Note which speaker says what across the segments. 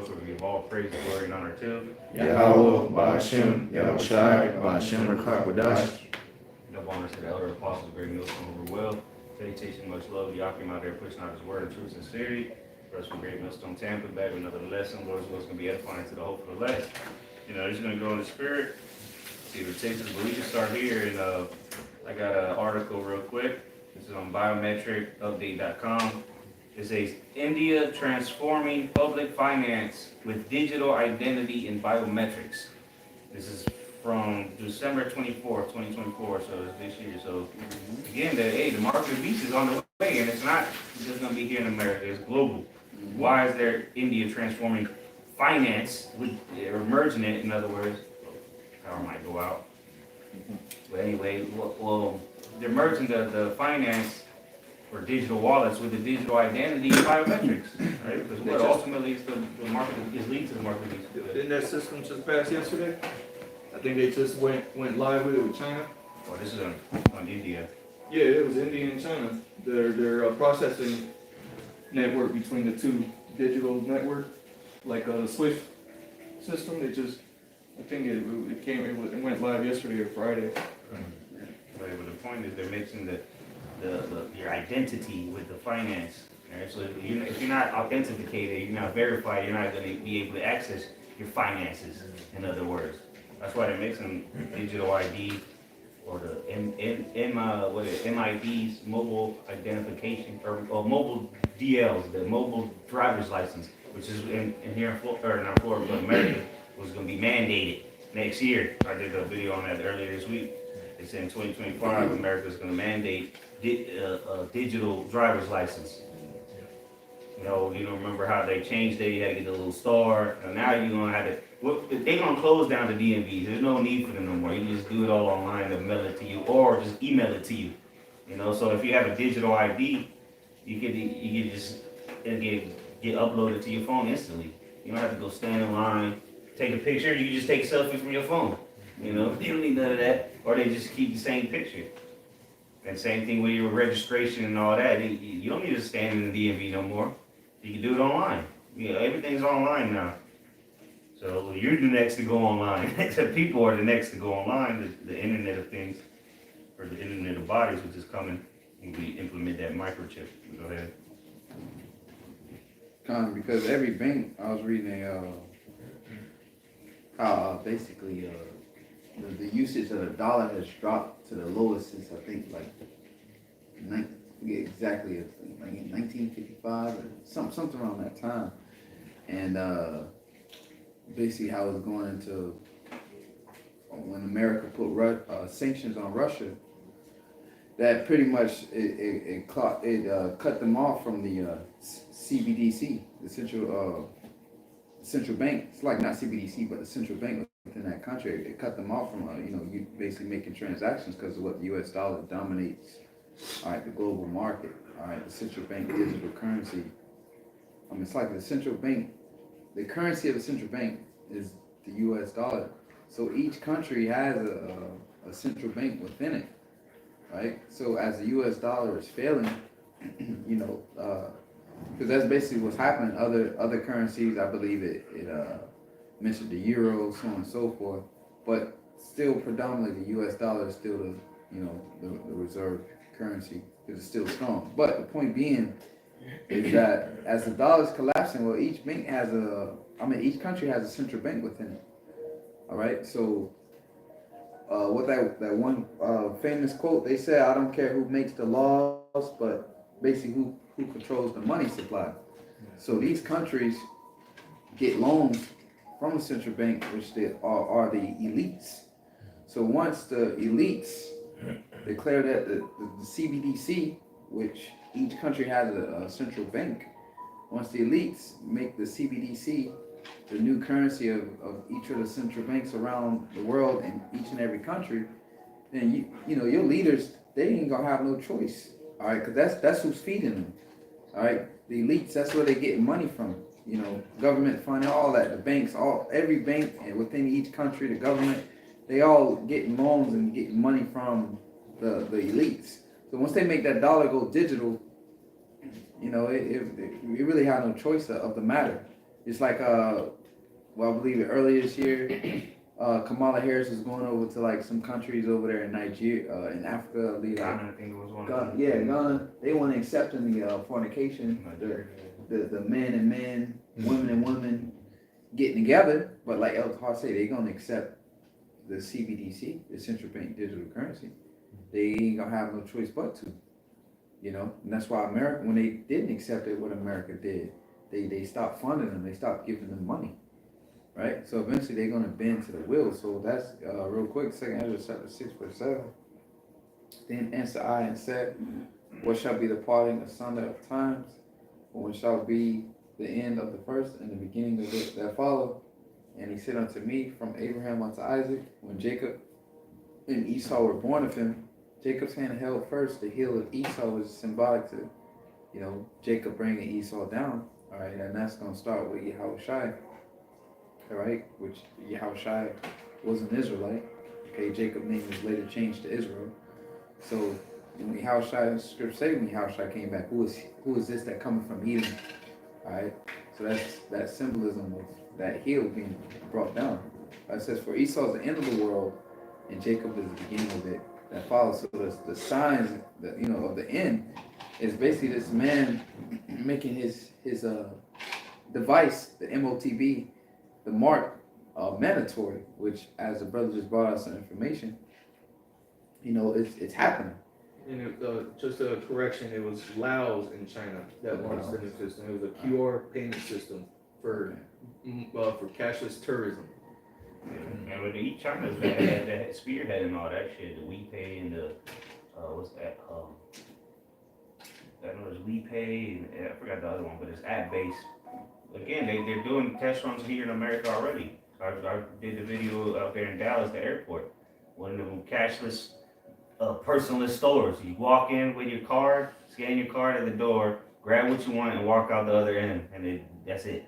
Speaker 1: Lord, so we give all praise, glory, and honor to
Speaker 2: Yahweh, Ba'ashem, Yahushai, Ba'ashem, Rakakwadash.
Speaker 1: double honor to the elder apostles, great millstone over well. Dedication, much love. Yakim out there pushing out his word of truth and sincerity. For us from Great Millstone Tampa, back with another lesson. Lord's will is going to be edifying to the hope of the elect. Just going to go in the spirit, see what it takes us. But we can start here, and I got an article real quick. This is on biometricupdate.com. It says, India transforming public finance with digital identity and biometrics. This is from December 24th, 2024, so it's this year. So again, the mark of the beast is on the way, and it's not just going to be here in America, it's global. Why is there India transforming finance, or merging it, in other words? Power might go out. But anyway, well they're merging the finance or digital wallets with the digital identity and biometrics, right? Because what ultimately is the market is leading to the market.
Speaker 2: Didn't that system just pass yesterday? I think they just went live with it with China.
Speaker 1: Oh, this is on India.
Speaker 2: Yeah, it was India and China. Their processing network between the two digital network, like a SWIFT system. They just, I think it went live yesterday or Friday.
Speaker 1: But the point is they're mixing your identity with the finance. Right? So if you're not authenticated, you're not verified, you're not going to be able to access your finances. In other words, that's why they're mixing digital ID or the MIDs, mobile identification, or mobile DLs, the mobile driver's license, which is in here in Florida, but America, was going to be mandated next year. I did a video on that earlier this week. They said in 2025, America is going to mandate a digital driver's license. You don't remember how they changed it. You had to get the little star. And now you're going to have to. They're going to close down the DMVs. There's no need for them no more. You can just do it all online and mail it to you, or just email it to you. So if you have a digital ID, you can just get uploaded to your phone instantly. You don't have to go stand in line, take a picture. You can just take a selfie from your phone. You don't need none of that. Or they just keep the same picture. And same thing with your registration and all that. You don't need to stand in the DMV no more. You can do it online. Everything's online now. So you're the next to go online. The people are the next to go online. The Internet of Things, or the Internet of Bodies, which is coming when we implement that microchip. Go ahead.
Speaker 3: Because every bank, I was reading how basically the usage of the dollar has dropped to the lowest since I think forget exactly, like in 1955 or something around that time, and basically how it was going into when America put sanctions on Russia, that pretty much it cut them off from the CBDC, the central bank. It's like not CBDC, but the central bank within that country. It cut them off from you basically making transactions because of what the U.S. dollar dominates. All right, the global market. All right, the central bank digital currency. It's like the central bank. The currency of the central bank is the U.S. dollar. So each country has a central bank within it, right? So as the U.S. dollar is failing, because that's basically what's happening. Other currencies, I believe it mentioned the euro, so on and so forth, but still predominantly the U.S. dollar is still the reserve currency because it's still strong. But the point being is that as the dollar is collapsing, well, each country has a central bank within it. All right, so what that one famous quote they said, I don't care who makes the laws, but basically who controls the money supply. So these countries get loans from the central bank, which they are the elites. So once the elites declare that the CBDC, which each country has a central bank, once the elites make the CBDC the new currency of each of the central banks around the world in each and every country, then your leaders, they ain't gonna have no choice. All right, because that's who's feeding them. All right, the elites, that's where they get money from. Government funding, all that, the banks, every bank within each country, the government, they all getting loans and getting money from the elites. So once they make that dollar go digital, it really had no choice of the matter. It's like well, I believe it earlier this year, Kamala Harris is going over to like some countries over there in Nigeria, in Africa, I believe.
Speaker 1: Ghana, I think it was one.
Speaker 3: Ghana, yeah, Ghana. They want to accept in the fornication, the men and men, women and women getting together. But like El Hart say, they gonna accept the CBDC, the central bank digital currency. They ain't gonna have no choice but to, you know. And that's why America, when they didn't accept it, what America did, they stopped funding them. They stopped giving them money. Right? So eventually they're going to bend to the will. So that's real quick. Second Ezra chapter 6 verse 7. Then answered I and said, what shall be the parting asunder of times? Or when shall be the end of the first and the beginning of it that follow? And he said unto me, from Abraham unto Isaac, when Jacob and Esau were born of him, Jacob's hand held first the heel of Esau, was symbolic to, you know, Jacob bringing Esau down. All right, and that's going to start with Yahushua. All right, which Yahushua was an Israelite. Okay, Jacob's name was later changed to Israel. So when Yahushua, scripture say when Yahushua came back, who is this that coming from Edom? All right, so that's that symbolism of that heel being brought down. It says, for Esau is the end of the world, and Jacob is the beginning of it that follows. So the signs that, you know, of the end is basically this man making his device, the MOTB, the mark mandatory, which, as the brother just brought us some information, you know, it's happening.
Speaker 2: And it, just a correction, it was Laos in China that launched the new system. It was a QR payment system for cashless tourism.
Speaker 1: And with the China's that spearhead and all that shit, the WePay and the what's that? I know there's WePay and I forgot the other one, but it's app based. Again, they're doing test runs here in America already. I did the video out there in Dallas, the airport. One of them cashless, personalist stores. You walk in with your card, scan your card at the door, grab what you want, and walk out the other end, and that's it.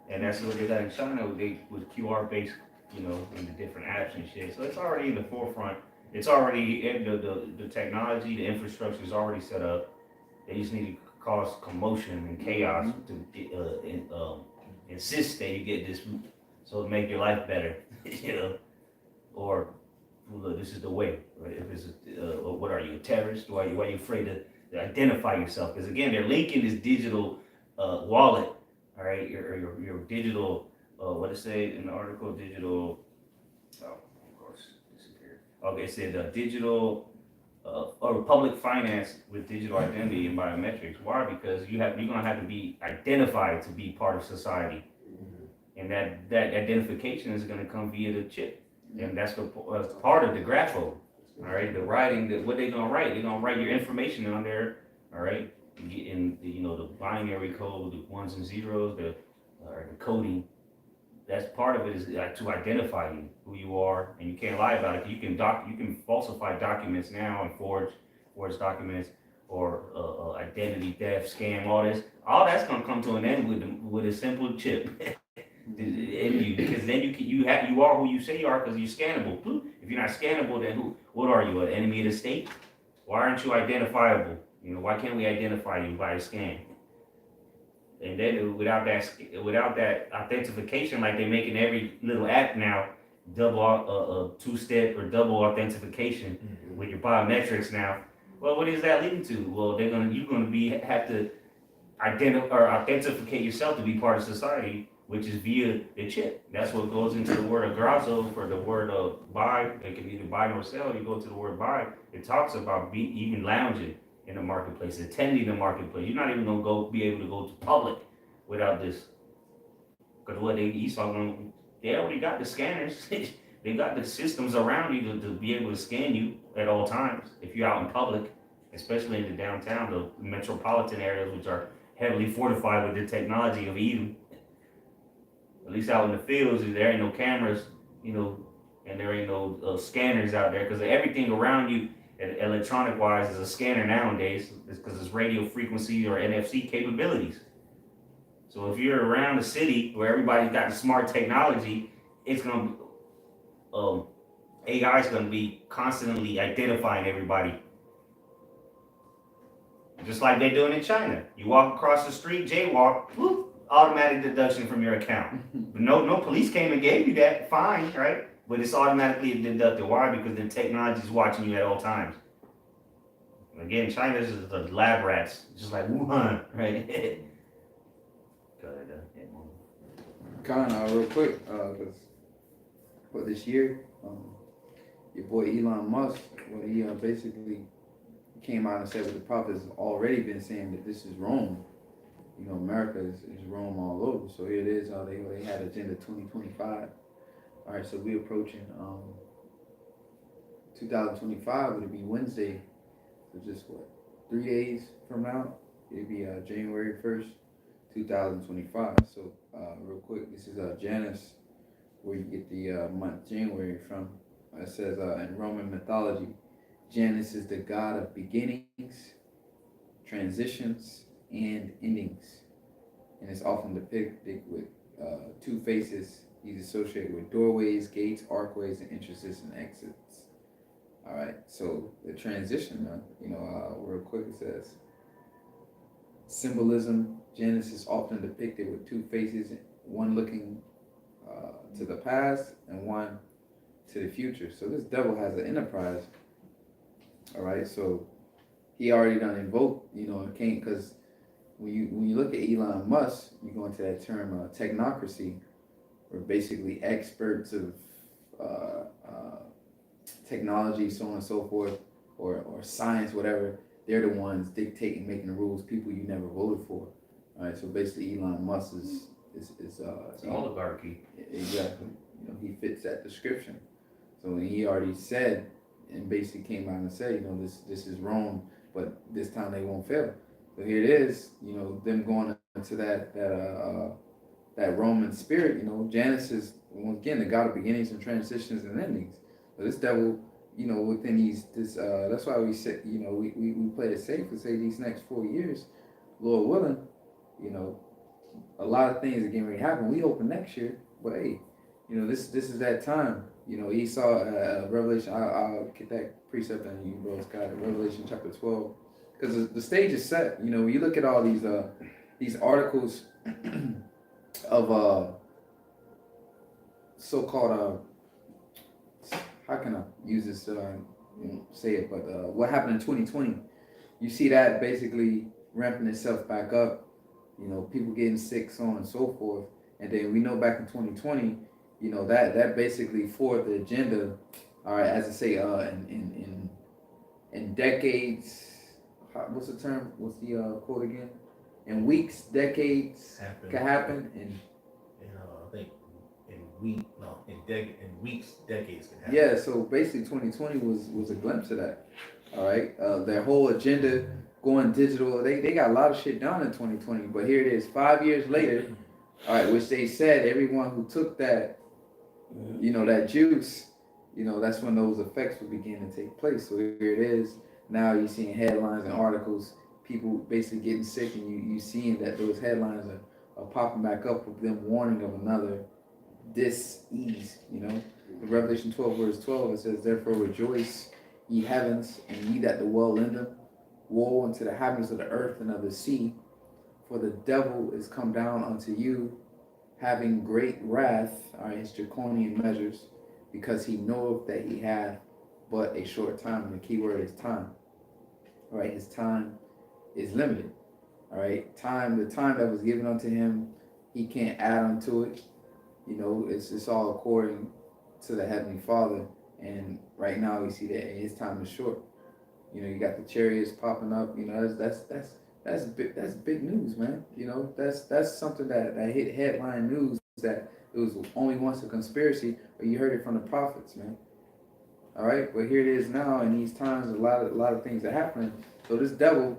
Speaker 1: And that's what they got in China with QR based, you know, in the different apps and shit. So it's already in the forefront. It's already in the technology, the infrastructure is already set up. They just need to cause commotion and chaos to insist that you get this, so it make your life better, you know, or look, this is the way. Right? If it's what are you, a terrorist? Why are you afraid to identify yourself? Because again, they're linking this digital wallet, all right, your digital what it say in the article, digital. Oh, of course, disappeared. Okay, it said digital. Or public finance with digital identity and biometrics. Why? Because you're gonna have to be identified to be part of society, and that identification is gonna come via the chip, and that's part of the grapho. All right, the writing, what they're gonna write, they're gonna write your information on there. All right, in the, you know, the binary code, the ones and zeros, the coding. That's part of it, is to identify you, who you are, and you can't lie about it. You can falsify documents now and forge documents, or identity theft, scam, all this. All that's gonna come to an end with a simple chip in you, because then you are who you say you are, because you're scannable. If you're not scannable, then what are you, an enemy of the state? Why aren't you identifiable? You know, why can't we identify you by a scan? And then without that authentication, like they're making every little app now, double two-step or double authentication with your biometrics now. Well, what is that leading to? Well, you're gonna have to authenticate yourself to be part of society, which is via the chip. That's what goes into the word agrazo for the word of buy. It can either buy nor sell. You go to the word buy. It talks about even lounging in the marketplace, attending the marketplace. You're not even gonna be able to go to public without this. Because what they already got the scanners. They got the systems around you to be able to scan you at all times if you're out in public, especially in the downtown, the metropolitan areas, which are heavily fortified with the technology of Eden. At least out in the fields, there ain't no cameras, you know, and there ain't no scanners out there, because everything around you, electronic wise, is a scanner nowadays, because it's radio frequency or NFC capabilities. So if you're around a city where everybody's got smart technology, it's gonna AI is gonna be constantly identifying everybody, just like they're doing in China. You walk across the street, jaywalk, whoop, automatic deduction from your account. But no police came and gave you that fine, right? But it's automatically deducted. Why? Because the technology is watching you at all times. Again, China is the lab rats, just like Wuhan, right? Go ahead,
Speaker 3: Real quick, because for this year, your boy Elon Musk, well, he basically came out and said what the prophets have already been saying, that this is Rome. You know, America is Rome all over. So here it is. They had Agenda 2025. All right, so we're approaching 2025. It'll be Wednesday. So just what, 3 days from now? It'll be January 1st, 2025. So real quick, this is Janus, where you get the month January from. It says in Roman mythology, Janus is the god of beginnings, transitions, and endings, and it's often depicted with two faces. He's associated with doorways, gates, archways, and entrances and exits. All right, so the transition, real quick, it says symbolism. Janus is often depicted with two faces, one looking to the past and one to the future. So this devil has an enterprise. All right, so he already done invoked, it can't, because when you look at Elon Musk, you go into that term technocracy, where basically experts of technology, so on and so forth, or science, whatever, they're the ones dictating, making the rules, people you never voted for. All right, so basically Elon Musk is
Speaker 1: it's oligarchy.
Speaker 3: Exactly. He fits that description. So he already said, and basically came out and said, this is Rome, but this time they won't fail. So here it is, them going into that Roman spirit. Janus is, once again, the god of beginnings and transitions and endings. So this devil, within that's why we said, we played it safe to say these next 4 years, Lord willing, a lot of things are getting ready to happen. We open next year, but hey, this is that time. He saw Revelation. I'll get that precept on you, bro, Scott. Revelation chapter 12, because the stage is set. When you look at all these articles of so-called how can I use this say it, but what happened in 2020, you see that basically ramping itself back up. People getting sick, so on and so forth. And then we know back in 2020, that basically forward the agenda. All right, as I say, in decades, what's the term? What's the quote again? In weeks, decades can happen.
Speaker 4: I think in weeks, decades can happen.
Speaker 3: Yeah, so basically 2020 was a glimpse of that. All right, their whole agenda going digital. They got a lot of shit done in 2020, but here it is, 5 years later. All right, which they said everyone who took that, that juice, that's when those effects will begin to take place. So here it is. Now you're seeing headlines and articles, people basically getting sick, and you seeing that those headlines are popping back up with them warning of another dis-ease. In Revelation 12 verse 12, it says, "Therefore rejoice, ye heavens, and ye that dwell in them. Woe unto the inhabitants of the earth and of the sea, for the devil is come down unto you, having great wrath," all right, his draconian measures, "because he knoweth that he hath but a short time." And the key word is time. All right, his time is limited. All right, the time that was given unto him, he can't add unto it. It's all according to the Heavenly Father. And right now we see that his time is short. You got the chariots popping up. That's big news, man. That's something that hit headline news, that it was only once a conspiracy, but you heard it from the prophets, man. All right, but here it is now in these times. A lot of things are happening. So this devil,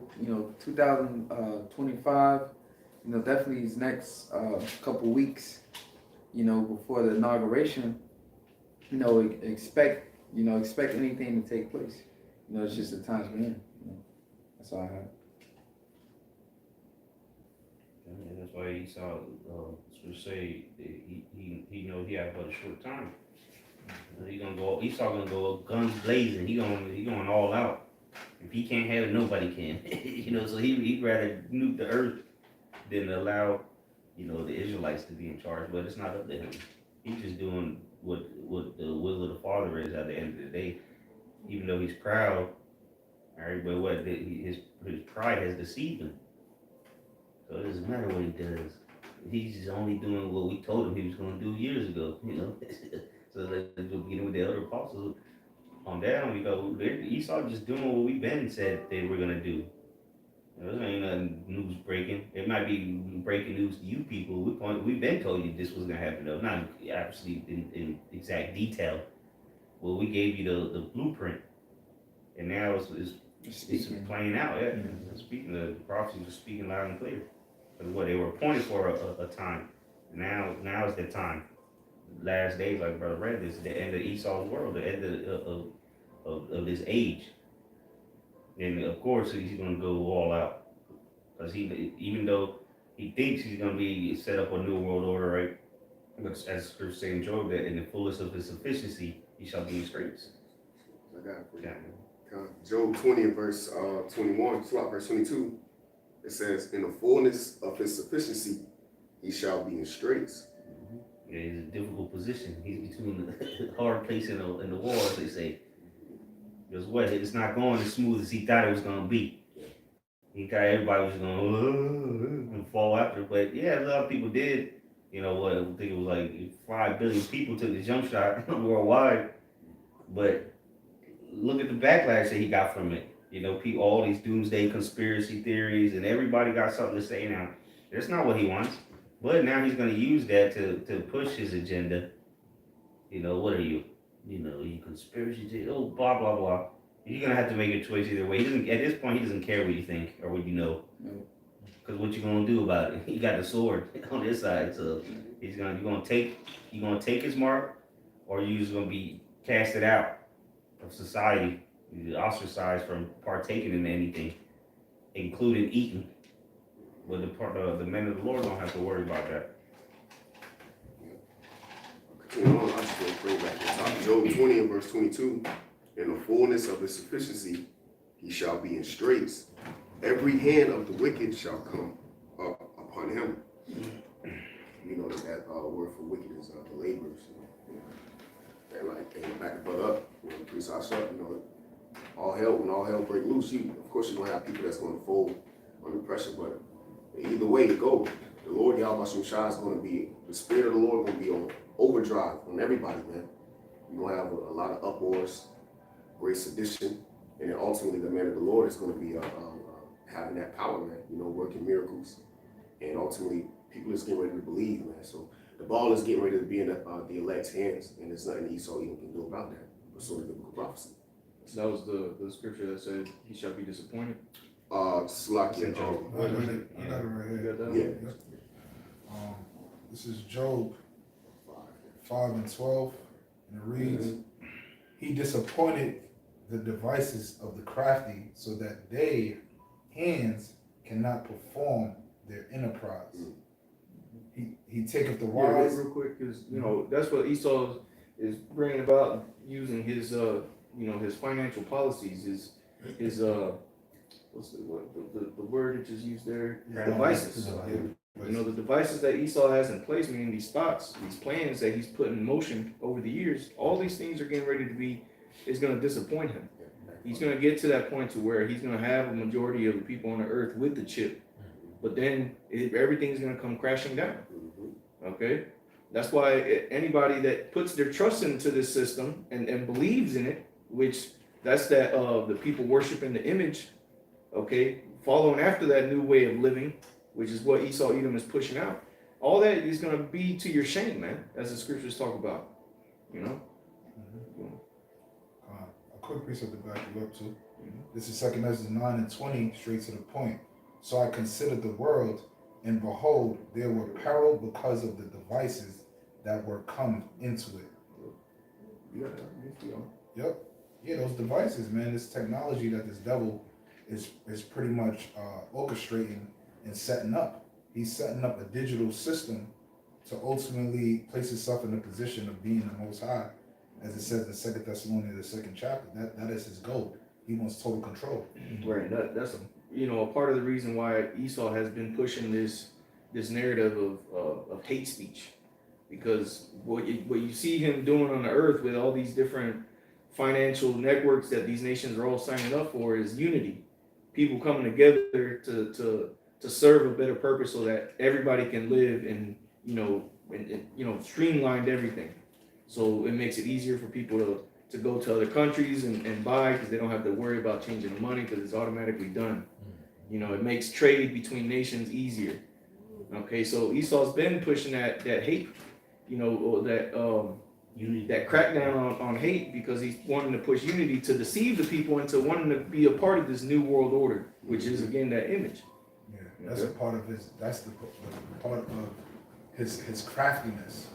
Speaker 3: 2025, definitely these next couple weeks, before the inauguration, expect anything to take place. It's just the times we're in. That's all I have.
Speaker 1: And that's why Esau say that he know he had but a short time. Esau gonna go guns blazing. He going all out. If he can't have it, nobody can. So he'd rather nuke the earth than allow the Israelites to be in charge, but it's not up to him. He's just doing what the will of the Father is at the end of the day. Even though he's proud, all right, but his pride has deceived him. So it doesn't matter what he does. He's just only doing what we told him he was going to do years ago. So let's get with the other apostles on down. Esau just doing what we've been said they were going to do. There ain't nothing news breaking. It might be breaking news to you people. We've been told you this was gonna happen though. Not obviously in exact detail. Well, we gave you the blueprint, and now it's playing out. Yeah, speaking the prophecies are speaking loud and clear. Because what they were appointed for a time. Now is the time. Last days, like Brother read, this is the end of Esau's world, the end of this age. And of course, he's going to go all out. Because even though he thinks he's going to be set up a new world order, right? But as Scripture says in Job, that in the fullness of his sufficiency, he shall be in straits.
Speaker 5: I got it for you. Job 20 and verse 21, verse 22, it says, in the fullness of his sufficiency, he shall be in straits.
Speaker 1: Yeah, he's in a difficult position. He's between the hard place and the wall, as they say. Because what? It's not going as smooth as he thought it was going to be. He thought everybody was going to fall after. But yeah, a lot of people did. I think it was like 5 billion people took the jump shot worldwide. But look at the backlash that he got from it. People, all these doomsday conspiracy theories, and everybody got something to say now. That's not what he wants. But now he's going to use that to push his agenda. What are you? You conspiracy theory, blah, blah, blah. You're going to have to make a choice either way. At this point, he doesn't care what you think or what you know. Because what you going to do about it? He got the sword on his side. So you're going to take his mark, or you're just going to be casted out of society, ostracized from partaking in anything, including eating. But the men of the Lord don't have to worry about that.
Speaker 5: Continue on, I just want to bring back the top. Job 20 and verse 22, in the fullness of his sufficiency, he shall be in straits. Every hand of the wicked shall come up upon him. You know that word for wicked is the laborers. And like back the butt up, when the priest are shut, when all hell break loose, of course you're gonna have people that's gonna fold under pressure, but either way it goes, the Lord Yahweh Shai is gonna be, the Spirit of the Lord gonna be on overdrive on everybody, man. You're gonna have a lot of uproars, great sedition, and then ultimately the man of the Lord is gonna be having that power, man, working miracles. And ultimately people is getting ready to believe, man. So the ball is getting ready to be in the elect's hands, and there's nothing Esau even can do about that. But so the biblical prophecy.
Speaker 2: So that was the scripture that said he shall be disappointed.
Speaker 5: Slakia.
Speaker 6: I got it right
Speaker 2: You
Speaker 6: here.
Speaker 2: got that?
Speaker 5: Yeah.
Speaker 6: This is Job 5 and 12, and it reads, he disappointed the devices of the crafty so that their hands cannot perform their enterprise. He taketh the wise.
Speaker 2: Real quick, because that's what Esau is bringing about, using his his financial policies, his what's the word that is used there? Devices. The devices that Esau has in place, meaning these thoughts, these plans that he's put in motion over the years, all these things are getting ready to is going to disappoint him. He's going to get to that point to where he's going to have a majority of the people on the earth with the chip, but then everything's going to come crashing down. Okay? That's why anybody that puts their trust into this system and believes in it, which that's that the people worshiping the image, okay, following after that new way of living, which is what Esau Edom is pushing out. All that is going to be to your shame, man, as the scriptures talk about.
Speaker 6: A quick precept to back you up too. This is 2 Ezra 9 and 20, straight to the point. So I considered the world, and behold, there were peril because of the devices that were come into it. Yep. Yeah, those devices, man, this technology that this devil is pretty much orchestrating and setting up. He's setting up a digital system to ultimately place himself in the position of being the Most High, as it says in 2 Thessalonians, the 2nd chapter. That is his goal. He wants total control.
Speaker 2: Right. That's a part of the reason why Esau has been pushing this this narrative of hate speech, because what you see him doing on the earth with all these different financial networks that these nations are all signing up for is unity. People coming together to serve a better purpose so that everybody can live and streamlined everything. So it makes it easier for people to go to other countries and buy because they don't have to worry about changing the money because it's automatically done. It makes trade between nations easier. Okay, so Esau's been pushing that hate, or that crackdown on hate because he's wanting to push unity to deceive the people into wanting to be a part of this new world order, which is again that image.
Speaker 6: Yeah, that's a part of his. That's the part of his craftiness.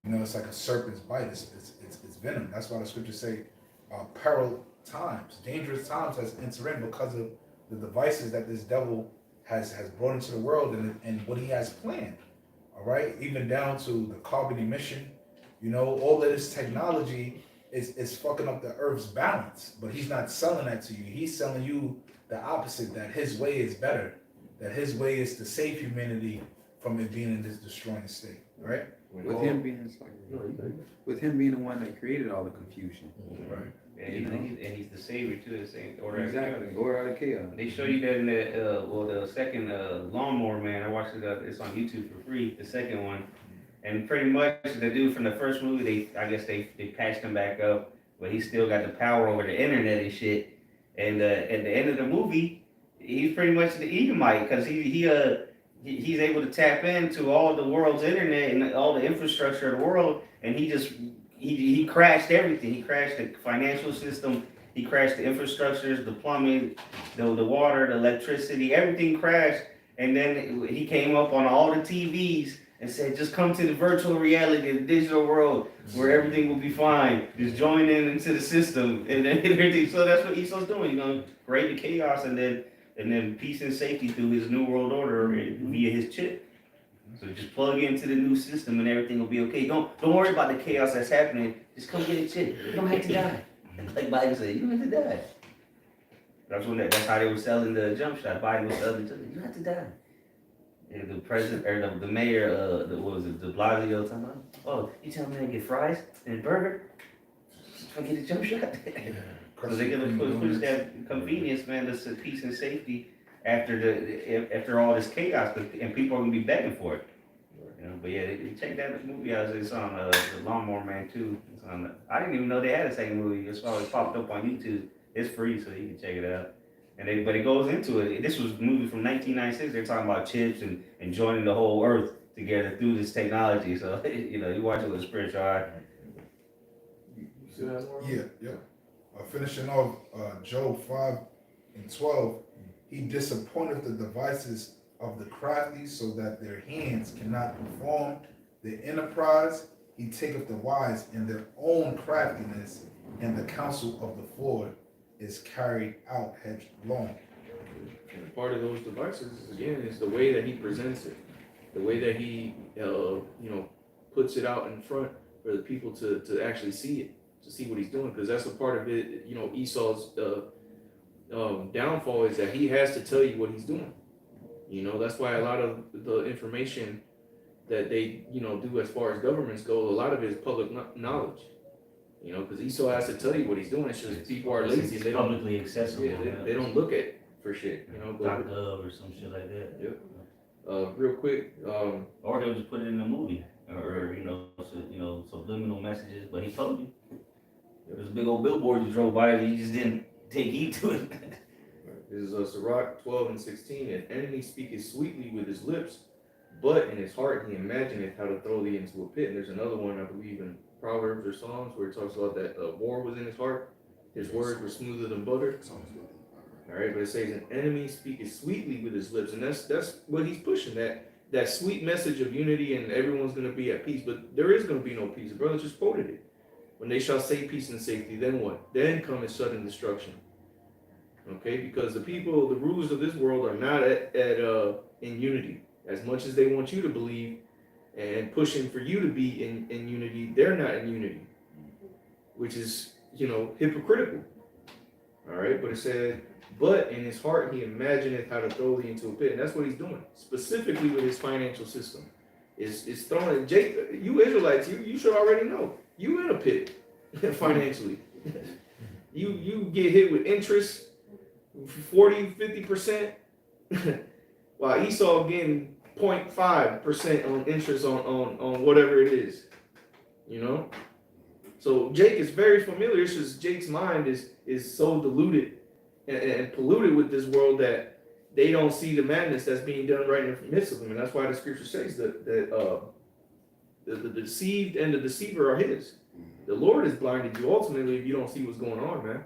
Speaker 6: It's like a serpent's bite. It's venom. That's why the scriptures say, peril times, dangerous times has entered in because of the devices that this devil has brought into the world and what he has planned. All right, even down to the carbon emission. All of this technology is fucking up the earth's balance. But he's not selling that to you. He's selling you the opposite. That his way is better. That his way is to save humanity from it being in this destroying state. Right.
Speaker 3: With him being the one that created all the confusion.
Speaker 6: Right.
Speaker 1: And he's the savior too. The same order.
Speaker 3: Exactly. Order out of chaos.
Speaker 1: They show you that in the second Lawnmower Man. I watched it. It's on YouTube for free. The second one, and pretty much the dude from the first movie, I guess they patched him back up, but he still got the power over the internet and shit. And at the end of the movie, he's pretty much the Edomite because he's able to tap into all the world's internet and all the infrastructure of the world, and he crashed everything. He crashed the financial system. He crashed the infrastructures, the plumbing, the water, the electricity, everything crashed. And then he came up on all the TVs and said, just come to the virtual reality, the digital world, where everything will be fine. Just join into the system and everything. So that's what Esau's doing. He's going to create the chaos and then peace and safety through his new world order via his chip. So just plug into the new system and everything will be okay. Don't worry about the chaos that's happening. Just come get a chip. You don't have to die. Like Biden said, you don't have to die. That's how they were selling the jump shot. Biden was selling it. You don't have to die. And the president or the mayor, what was it, de Blasio, talking about, oh, you telling me I get fries and a burger? I get a jump shot. So they're gonna push that convenience, man, to peace and safety after all this chaos, and people are gonna be begging for it. But yeah, check that movie out. It's on the Lawnmower Man 2. It's on. I didn't even know they had a second movie. It's always popped up on YouTube. It's free, so you can check it out. But it goes into it. This was a movie from 1996. They're talking about chips and joining the whole earth together through this technology. So you watch it with a spiritual eye.
Speaker 6: Yeah. Finishing off Job 5:12, he disappointed the devices of the crafty so that their hands cannot perform the enterprise. He taketh the wise in their own craftiness, and the counsel of the Lord is carried out headlong.
Speaker 2: And part of those devices, again, is the way that he presents it, the way that he, puts it out in front for the people to actually see it, to see what he's doing, because that's a part of it. Esau's downfall is that he has to tell you what he's doing. That's why a lot of the information that they, do as far as governments go, a lot of it is public knowledge. Because Esau has to tell you what he's doing. It's just people are lazy. They don't
Speaker 1: publicly accessible.
Speaker 2: They don't look at for shit.
Speaker 1: .gov or some shit like that.
Speaker 2: Yep. Real quick.
Speaker 1: Or they'll just put it in the movie, or subliminal messages. But he told you. There was a big old billboard you drove by, and you just didn't take heed to it.
Speaker 2: This is Sirach 12:16. An enemy speaketh sweetly with his lips, but in his heart he imagineth how to throw thee into a pit. And there's another one, I believe, in Proverbs or Psalms, where it talks about that war was in his heart. His words were smoother than butter. All right, but it says an enemy speaketh sweetly with his lips, and that's what he's pushing, that sweet message of unity and everyone's going to be at peace. But there is going to be no peace. The brother just quoted it. When they shall say peace and safety, then what? Then cometh sudden destruction. Okay, because the rulers of this world are not in unity. As much as they want you to believe and pushing for you to be in unity, they're not in unity, which is hypocritical. All right, but it said But in his heart, he imagineth how to throw thee into a pit. And that's what he's doing, specifically with his financial system. Is throwing Jake, you Israelites, you should already know. You in a pit financially. You get hit with interest 40, 50%, while Esau getting 0.5% on interest on whatever it is. You know? So Jake is very familiar. It's just Jake's mind is so diluted and polluted with this world that they don't see the madness that's being done right in the midst of them. And that's why the scripture says that the deceived and the deceiver are his. The Lord has blinded you ultimately if you don't see what's going on, man.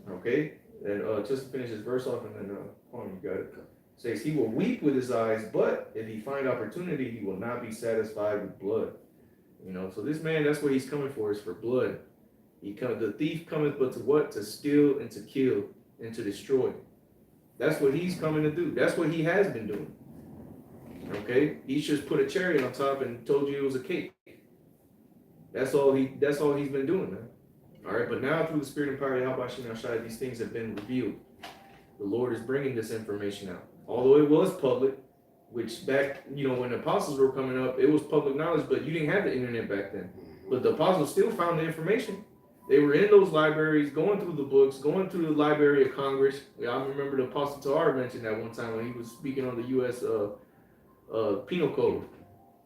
Speaker 2: Okay? And just to finish this verse off, and then you got it. Says he will weep with his eyes, but if he find opportunity, he will not be satisfied with blood. You know, so this man, that's what he's coming for, is for blood. The thief cometh but to what? To steal and to kill and to destroy. That's what he's coming to do. That's what he has been doing. Okay? He just put a cherry on top and told you it was a cake. That's all he's been doing, man. All right, but now through the Spirit and power of Yahweh Shai Shai, these things have been revealed. The Lord is bringing this information out. Although it was public, which back, when the apostles were coming up, it was public knowledge, but you didn't have the internet back then. But the apostles still found the information. They were in those libraries, going through the books, going through the Library of Congress. I remember the Apostle Tahar mentioned that one time when he was speaking on the U.S. Penal Code.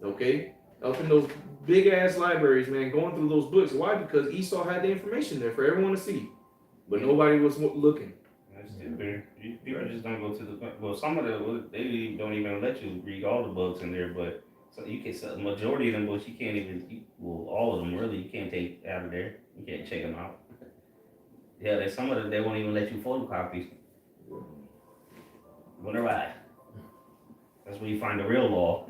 Speaker 2: Okay? Up in those big ass libraries, man, going through those books. Why? Because Esau had the information there for everyone to see, but nobody was looking.
Speaker 1: That's still fair. People just don't go to some of they don't even let you read all the books in there, but so you can, the majority of them books you can't even, all of them really, you can't take out of there. You can't check them out. Yeah, there's some of them, they won't even let you photocopy. Wonder why. That's where you find the real law.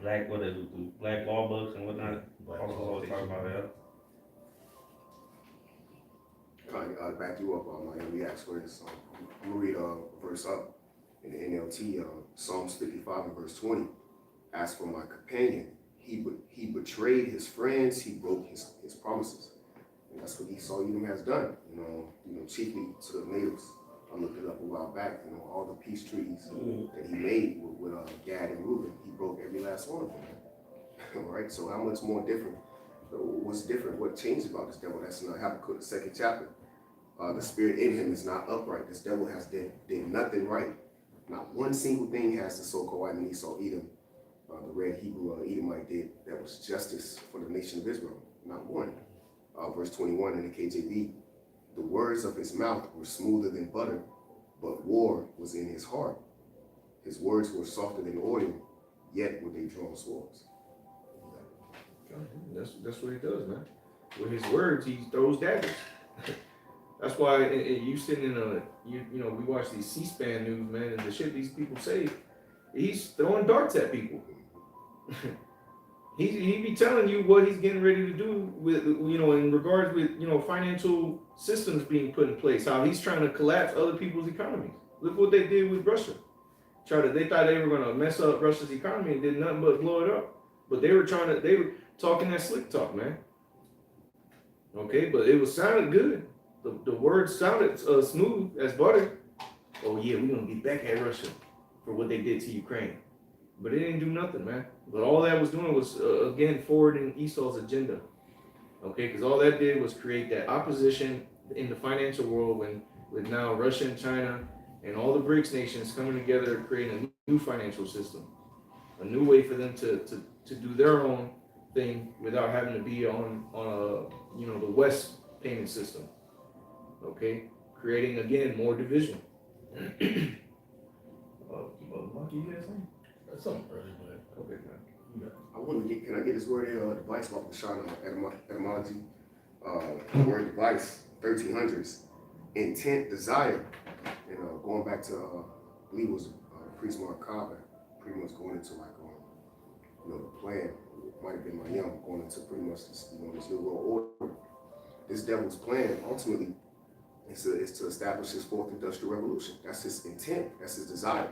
Speaker 1: Black law books and whatnot. Also always talk about that.
Speaker 5: I'll back you up on Miami Acts for this. I'm gonna read a verse up in the NLT, Psalms 55 and verse 20. As for my companion, he betrayed his friends, he broke his promises. And that's what Esau Edom has done, chiefly to the natives. I looked it up a while back, all the peace treaties that he made with Gad and Reuben, he broke every last one of them. All right, so how much more different? What's different? What changed about this devil? That's in Habakkuk, the 2nd chapter. The spirit in him is not upright. This devil has did nothing right. Not one single thing has the so-called Esau Edom, the red Hebrew Edomite did that was justice for the nation of Israel. Not one. Verse 21 in the KJV, the words of his mouth were smoother than butter, but war was in his heart. His words were softer than oil, yet were they drawn swords.
Speaker 2: That's what he does, man. With his words, he throws daggers. That's why you sitting in we watch these C-SPAN news, man, and the shit these people say, he's throwing darts at people. he be telling you what he's getting ready to do with, in regards with, financial systems being put in place, how he's trying to collapse other people's economies. Look what they did with Russia. They thought they were going to mess up Russia's economy and did nothing but blow it up. But they were talking that slick talk, man. Okay, but it sounded good. The words sounded smooth as butter. Oh yeah, we're gonna get back at Russia for what they did to Ukraine. But it didn't do nothing, man. But all that was doing was, again, forwarding Esau's agenda. Okay, because all that did was create that opposition in the financial world with now Russia and China and all the BRICS nations coming together, creating a new financial system. A new way for them to do their own thing without having to be on the West payment system. Okay, creating again more division. Monkey, you got something?
Speaker 4: That's something early, but
Speaker 2: Okay, man.
Speaker 5: Can I get this word here? Device off the China etymology. Word device, 1300s. Intent, desire. And going back to, I believe it was Priest Markava, pretty much going into the plan. It might have been my young going into pretty much this, this new world order. This devil's plan ultimately is to establish his 4th industrial revolution. That's his intent. That's his desire,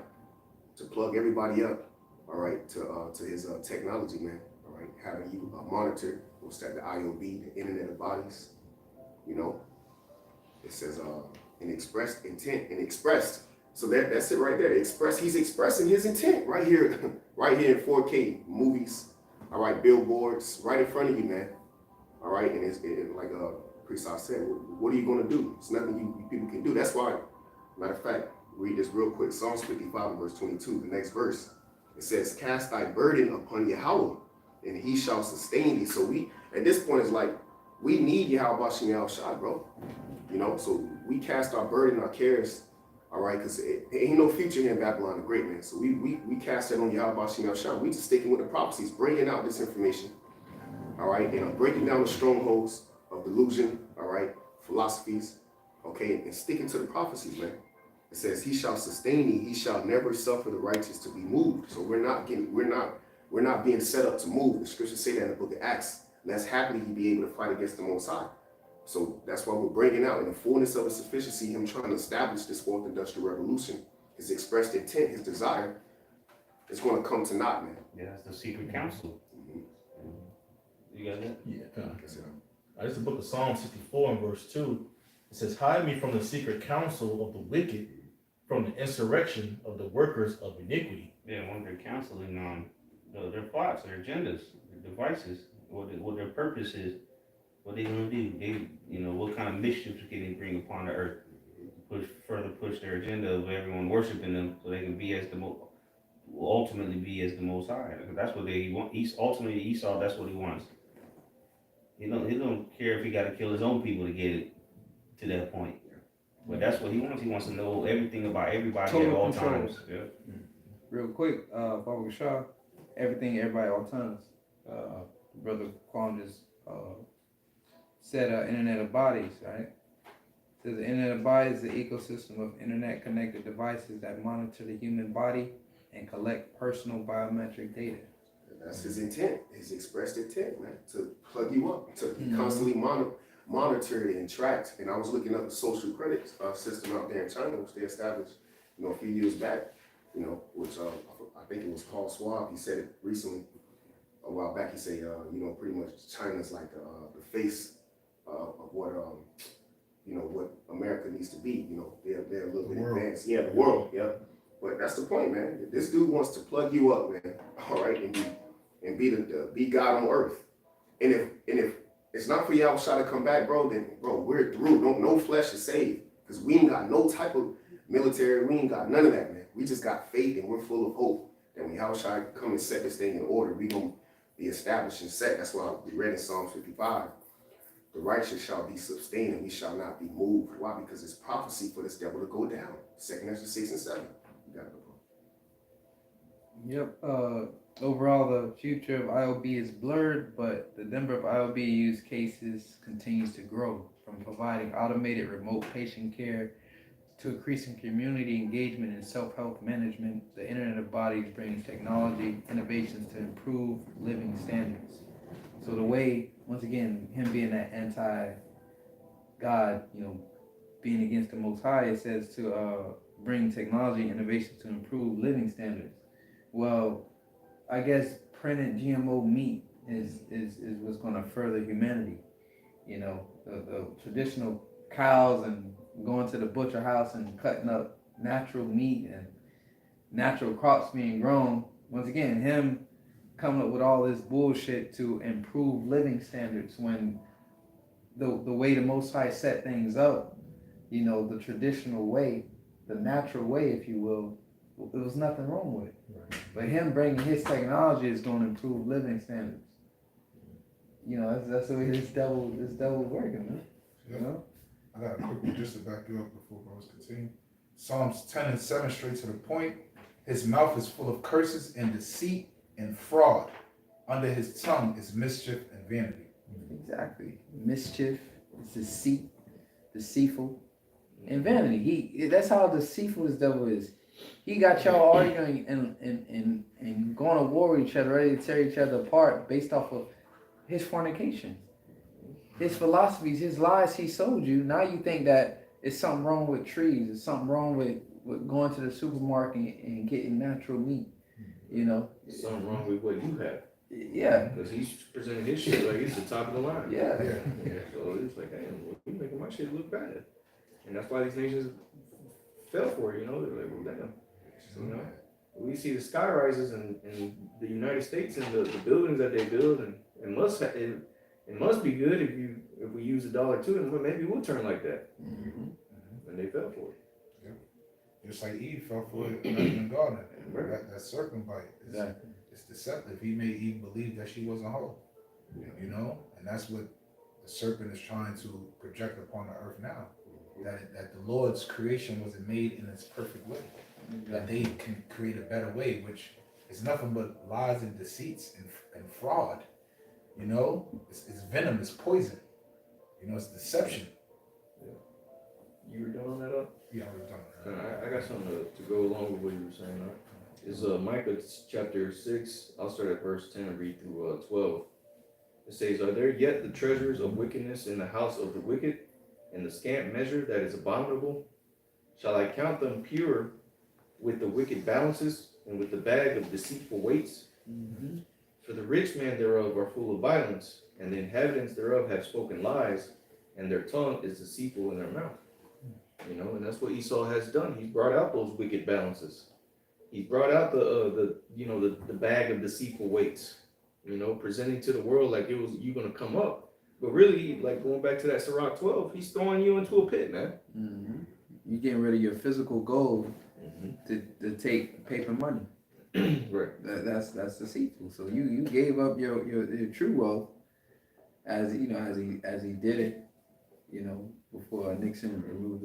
Speaker 5: to plug everybody up. All right, to his technology, man. All right, having you monitor. What's that? The IOB, the Internet of Bodies. It says and expressed intent and expressed. So that's it right there. He's expressing his intent right here, right here in 4K movies. All right, billboards right in front of you, man. All right, and like Priest said, what are you gonna do? It's nothing you people can do. That's why, matter of fact, read this real quick. Psalms 55 and verse 22, the next verse. It says, "Cast thy burden upon Yahweh, and he shall sustain thee." So we, at this point, it's like, we need Yahweh Shem Shai, bro. You know, so we cast our burden, our cares, all right, because it ain't no future here in Babylon the Great, man. So we cast that on Yahweh Shem Shai. We just sticking with the prophecies, bringing out this information, all right, and I'm breaking down the strongholds of delusion, all right, philosophies, okay, and sticking to the prophecies, man. It says, "He shall sustain thee; he shall never suffer the righteous to be moved." So we're not being set up to move. The scriptures say that in the book of Acts. Lest happily he be able to fight against the Most High. So that's why we're bringing out in the fullness of his sufficiency, him trying to establish this fourth industrial revolution, his expressed intent, his desire, is going to come to naught, man.
Speaker 1: Yeah, that's the secret council. You got that?
Speaker 4: Yeah, kind of.
Speaker 5: That's it.
Speaker 4: It's the book of Psalm 64 and verse 2. It says, "Hide me from the secret counsel of the wicked, from the insurrection of the workers of iniquity."
Speaker 1: Yeah, when they're counseling on their plots, their agendas, their devices, what their purpose is, what they gonna do. They, what kind of mischief can they bring upon the earth? Push their agenda of everyone worshiping them, so they can be as ultimately be as the Most High. That's what they want. Ultimately, Esau, that's what he wants. He don't care if he got to kill his own people to get it to that point. But that's what he wants. He wants to know everything about everybody
Speaker 3: Total
Speaker 1: at all
Speaker 3: control.
Speaker 1: times. Yeah.
Speaker 3: Real quick, Baba Shah, everything, everybody, all times. Brother Kwame just said Internet of Bodies, right? So the Internet of Bodies is an ecosystem of internet-connected devices that monitor the human body and collect personal biometric data.
Speaker 5: That's his intent, his expressed intent, man, to plug you up, to be constantly monitored and tracked. And I was looking up the social credit system out there in China, which they established, a few years back, which I think it was Paul Schwab. He said it recently, a while back. He said, pretty much China's like the face of what, what America needs to be. They're a little bit advanced. Yeah, the world. Yeah. But that's the point, man. This dude wants to plug you up, man. All right, and be God on earth. And if it's not for Yahweh to come back, bro, then we're through. No flesh is saved, because we ain't got no type of military. We ain't got none of that, man. We just got faith, and we're full of hope that when Yahweh come and set this thing in order, we gonna be established and set. That's why we read in Psalms 55. The righteous shall be sustained, and we shall not be moved. Why? Because it's prophecy for this devil to go down. 2 Ezra 6 and 7. You got it, bro.
Speaker 3: Yep. Overall, the future of IOB is blurred, but the number of IOB use cases continues to grow, from providing automated remote patient care to increasing community engagement and self-health management. The Internet of Bodies brings technology innovations to improve living standards. So the way, once again, him being that anti-God, being against the Most High, it says to bring technology innovation to improve living standards. Well, I guess printed GMO meat is what's going to further humanity. The traditional cows and going to the butcher house and cutting up natural meat and natural crops being grown. Once again, him coming up with all this bullshit to improve living standards, when the way the Most High set things up, the traditional way, the natural way, if you will, there was nothing wrong with it.
Speaker 4: Right.
Speaker 3: But him bringing his technology is going to improve living standards. That's the way this devil working, man.
Speaker 6: Yep. I got a quick one just to back you up before brothers continue. Psalms 10 and 7, straight to the point. His mouth is full of curses and deceit and fraud. Under his tongue is mischief and vanity.
Speaker 3: Exactly. Mischief, deceit, deceitful, and vanity. That's how deceitful this devil is. He got y'all arguing and going to war with each other, ready to tear each other apart based off of his fornication, his philosophies, his lies he sold you. Now you think that it's something wrong with trees, it's something wrong with going to the supermarket and getting natural meat,
Speaker 7: Something wrong with what you have.
Speaker 3: Yeah.
Speaker 7: Because he's presenting his shit like it's the top of the line.
Speaker 3: Yeah.
Speaker 7: So it's like, hey, you making my shit look bad. And that's why these nations fell for it, you know, they're like, well, damn. You know, we see the sky rises in the United States and the buildings that they build, and it must be good if we use $1 too, and well, maybe we'll turn like that. And they fell for it.
Speaker 6: Just like Eve fell for it in the garden.
Speaker 7: Right.
Speaker 6: That serpent bite.
Speaker 3: Exactly.
Speaker 6: It's deceptive. He made Eve believe that she wasn't whole. You know? And that's what the serpent is trying to project upon the earth now. That the Lord's creation wasn't made in its perfect way. That they can create a better way, which is nothing but lies and deceits and fraud. You know? It's venom, it's poison. You know, it's deception.
Speaker 7: You were done on that up?
Speaker 6: Yeah, we've done that.
Speaker 7: I got something to go along with what you were saying. Is Micah chapter 6, I'll start at verse 10 and read through 12. It says, are there yet the treasures of wickedness in the house of the wicked, and the scant measure that is abominable? Shall I count them pure with the wicked balances, and with the bag of deceitful weights? For the rich man thereof are full of violence, and the inhabitants thereof have spoken lies, and their tongue is deceitful in their mouth. You know, and that's what Esau has done. He's brought out those wicked balances. He's brought out the bag of deceitful weights. You know, presenting to the world like it was you gonna come up, but really, like going back to that Sirach 12, he's throwing you into a pit, man.
Speaker 3: You getting rid of your physical gold to take paper money.
Speaker 7: Right.
Speaker 3: That's deceitful. So you gave up your true wealth as he did it, you know, before Nixon removed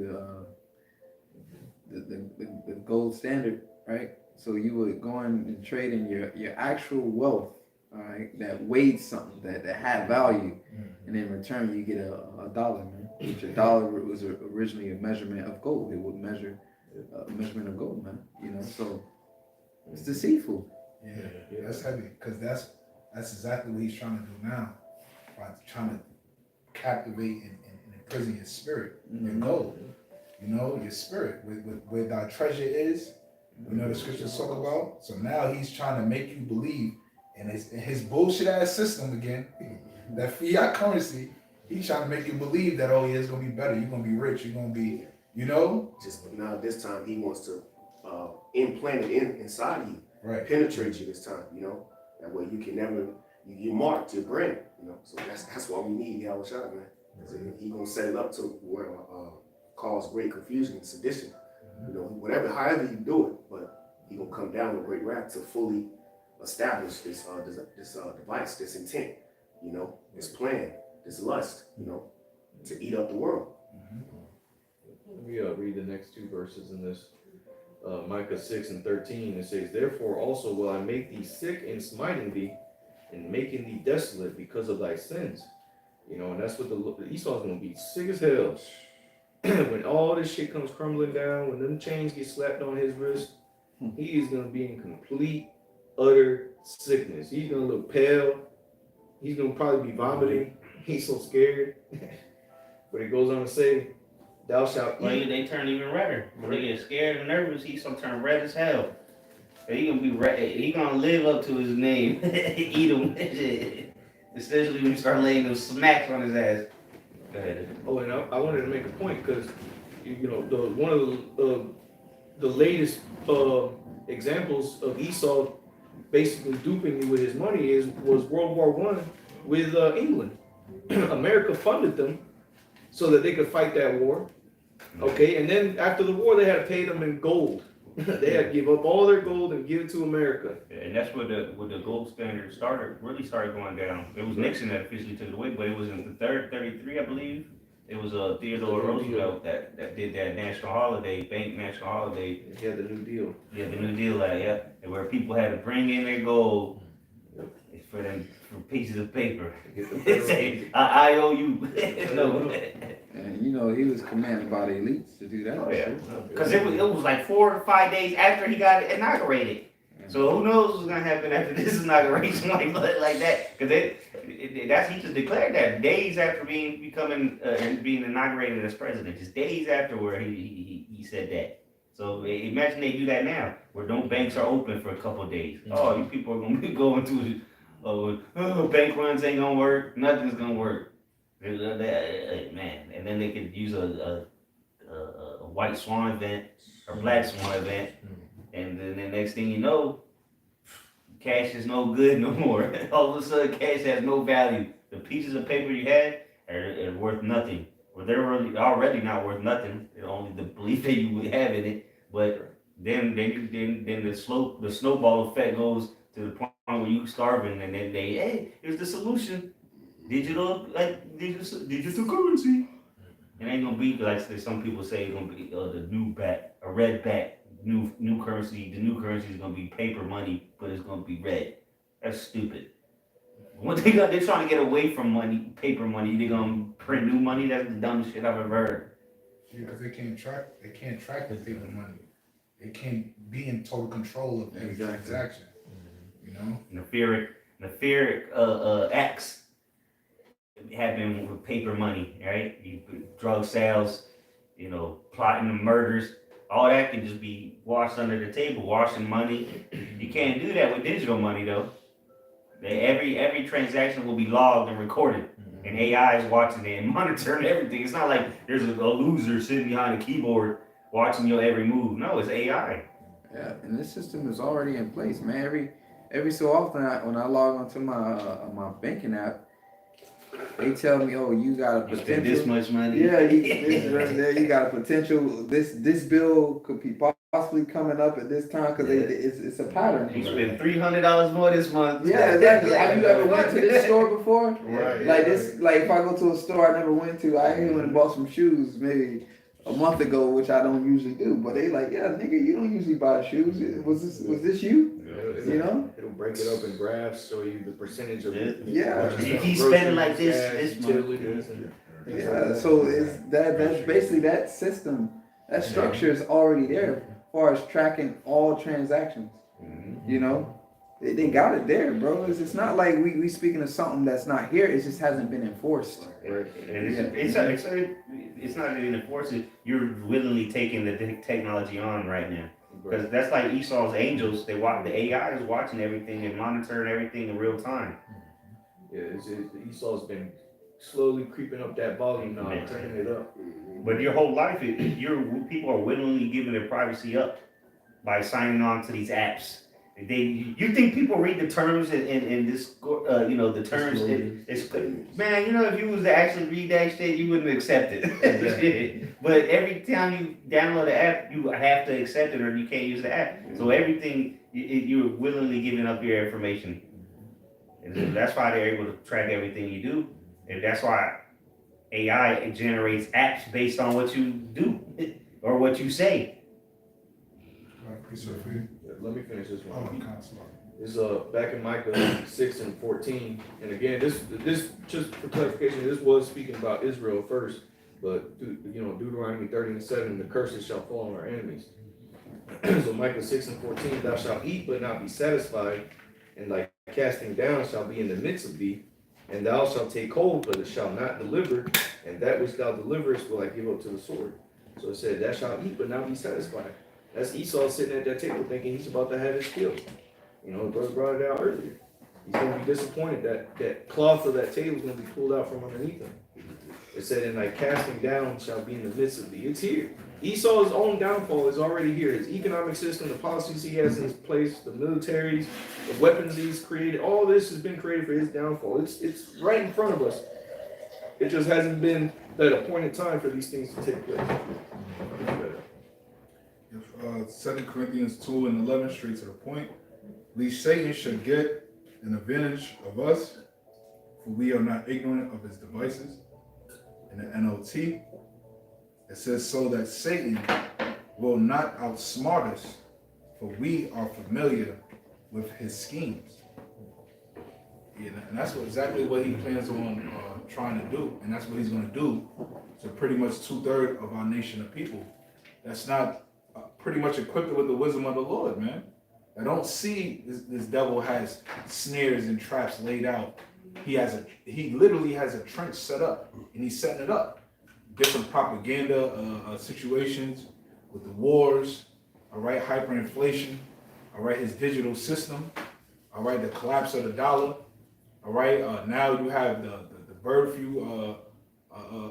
Speaker 3: the gold standard, right? So you were going and trading your actual wealth, all right, that weighed something that had value, and in return you get a dollar, man. Which a dollar was originally a measurement of gold. It would measure a measurement of gold, man. You know, so it's deceitful.
Speaker 6: Yeah, that's heavy, because that's exactly what he's trying to do now, by trying to captivate and imprison your spirit, your gold, you know, your spirit, where thy treasure is, you know, the scriptures talk about. So now he's trying to make you believe in his bullshit ass system again, that fiat currency. He's trying to make you believe that, oh yeah, it's gonna be better, you're gonna be rich, you're gonna be, you know.
Speaker 5: Just now this time he wants to implant it inside you,
Speaker 6: Right.
Speaker 5: penetrate you this time, you know. That way you can never, you marked your brand, you know. So that's why we need Yahweh Shai, man. So he gonna set it up to where cause great confusion and sedition, you know, however you do it, but he gonna come down with great wrath to fully establish this device, this intent, you know, this plan, this lust, you know, to eat up the world.
Speaker 7: Let me read the next two verses in this. Micah 6 and 13, it says, therefore also will I make thee sick in smiting thee, and making thee desolate because of thy sins. You know, and that's what the Esau's gonna be sick as hell. When all this shit comes crumbling down, when them chains get slapped on his wrist, he is gonna be in complete, utter sickness. He's gonna look pale. He's gonna probably be vomiting. He's so scared. But it goes on to say, thou shalt
Speaker 1: Well,
Speaker 7: eat.
Speaker 1: they turn even redder. When they get scared and nervous, he's gonna turn red as hell. He gonna be red. He gonna live up to his name. Eat him. Especially when you start laying those smacks on his ass. Go ahead.
Speaker 7: Oh, and I wanted to make a point because, you know, one of the latest examples of Esau basically duping you with his money was World War I with England. America funded them so that they could fight that war. Okay, and then after the war, they had to pay them in gold. They had to give up all their gold and give it to America.
Speaker 1: And that's where the gold standard really started going down. It was Nixon that officially took it away, but it was in the 33, I believe. It was Theodore Roosevelt that did that national holiday, bank national holiday.
Speaker 7: He had the New Deal.
Speaker 1: Yeah, the New Deal, and where people had to bring in their gold for pieces of paper. Say, I owe you. No.
Speaker 3: And you know he was commanded by the elites to do that.
Speaker 1: Oh yeah, because it was like 4 or 5 days after he got inaugurated. So who knows what's gonna happen after this inauguration like that? Because he just declared that days after being inaugurated as president, just days afterward he said that. So imagine they do that now, where no banks are open for a couple of days. Oh, you people are gonna be going to bank runs ain't gonna work, nothing's gonna work. Man, and then they could use a a white swan event or black swan event, and then the next thing you know, cash is no good no more. All of a sudden, cash has no value. The pieces of paper you had are worth nothing. Well, they're really already not worth nothing. It's only the belief that you would have in it. But then the snowball effect goes to the point where you starving, and then hey, here's the solution: digital currency. It ain't gonna be like some people say it's gonna be the new bat, a red bat. New currency. The new currency is gonna be paper money, but it's gonna be red. That's stupid. They're trying to get away from money, paper money. They're gonna print new money. That's the dumbest shit I've ever heard.
Speaker 6: Because they can't track the paper money. They can't be in total control of every transaction. You know?
Speaker 1: Nefarious acts happen with paper money, right? Drug sales, plotting the murders. All that can just be washed under the table, washing money. You can't do that with digital money though. Every transaction will be logged and recorded, and AI is watching it and monitoring everything. It's not like there's a loser sitting behind a keyboard watching your every move. No, it's AI.
Speaker 3: Yeah, and this system is already in place, man. Every so often, when I log onto my banking app, they tell me, "Oh, you got a potential.
Speaker 1: You spend this much money."
Speaker 3: Yeah, you got a potential. This bill could be possibly coming up at this time because it's a pattern.
Speaker 1: You spend $300 more this month.
Speaker 3: Yeah, exactly. Have you ever went to this store before?
Speaker 6: Right.
Speaker 3: Like this, like if I go to a store I never went to, I even went and bought some shoes maybe a month ago, which I don't usually do. But they like, yeah, nigga, you don't usually buy shoes. Was this you? You know?
Speaker 7: It'll break it up in graphs, show you the percentage of it.
Speaker 3: Yeah.
Speaker 1: He's spending like this month.
Speaker 3: Yeah. So that's basically that system, that structure is already there as far as tracking all transactions. You know? They got it there, bro. It's not like we speaking of something that's not here. It just hasn't been enforced.
Speaker 1: Right. And it's not even enforced. You're willingly taking the technology on right now. Because that's like Esau's angels. The AI is watching everything and monitoring everything in real time.
Speaker 7: Yeah, Esau's been slowly creeping up that volume now, turning it up.
Speaker 1: But your whole life, people are willingly giving their privacy up by signing on to these apps. You think people read the terms in this, the terms, man, if you was to actually read that shit, you wouldn't accept it. But every time you download the app, you have to accept it or you can't use the app. So everything, you're willingly giving up your information. And so that's why they're able to track everything you do. And that's why AI generates apps based on what you do or what you say.
Speaker 7: Let me finish this one.
Speaker 6: Counselor.
Speaker 7: Is back in Micah 6 and 14, and again, this just for clarification, this was speaking about Israel first, but Deuteronomy 30 and 7, the curses shall fall on our enemies. So Micah 6 and 14, thou shalt eat but not be satisfied, and thy casting down shall be in the midst of thee, and thou shalt take hold, but it shall not deliver, and that which thou deliverest will I give up to the sword. So it said, thou shalt eat but not be satisfied. That's Esau sitting at that table thinking he's about to have his kill. The brother brought it out earlier. He's going to be disappointed that cloth of that table is going to be pulled out from underneath him. It said, and thy casting down shall be in the midst of thee. It's here. Esau's own downfall is already here. His economic system, the policies he has in his place, the militaries, the weapons he's created, all this has been created for his downfall. It's right in front of us. It just hasn't been that appointed time for these things to take place.
Speaker 6: 2 Corinthians 2 and 11, straight to the point. Lest Satan should get an advantage of us, for we are not ignorant of his devices. In the NLT, it says, so that Satan will not outsmart us, for we are familiar with his schemes. And that's exactly what he plans on trying to do. And that's what he's going to do to pretty much 2/3 of our nation of people. That's not pretty much equipped with the wisdom of the Lord, man. I don't see this devil has snares and traps laid out. He literally has a trench set up, and he's setting it up. Different propaganda situations with the wars, all right, hyperinflation, all right, his digital system, all right, the collapse of the dollar, all right. Now you have the bird flu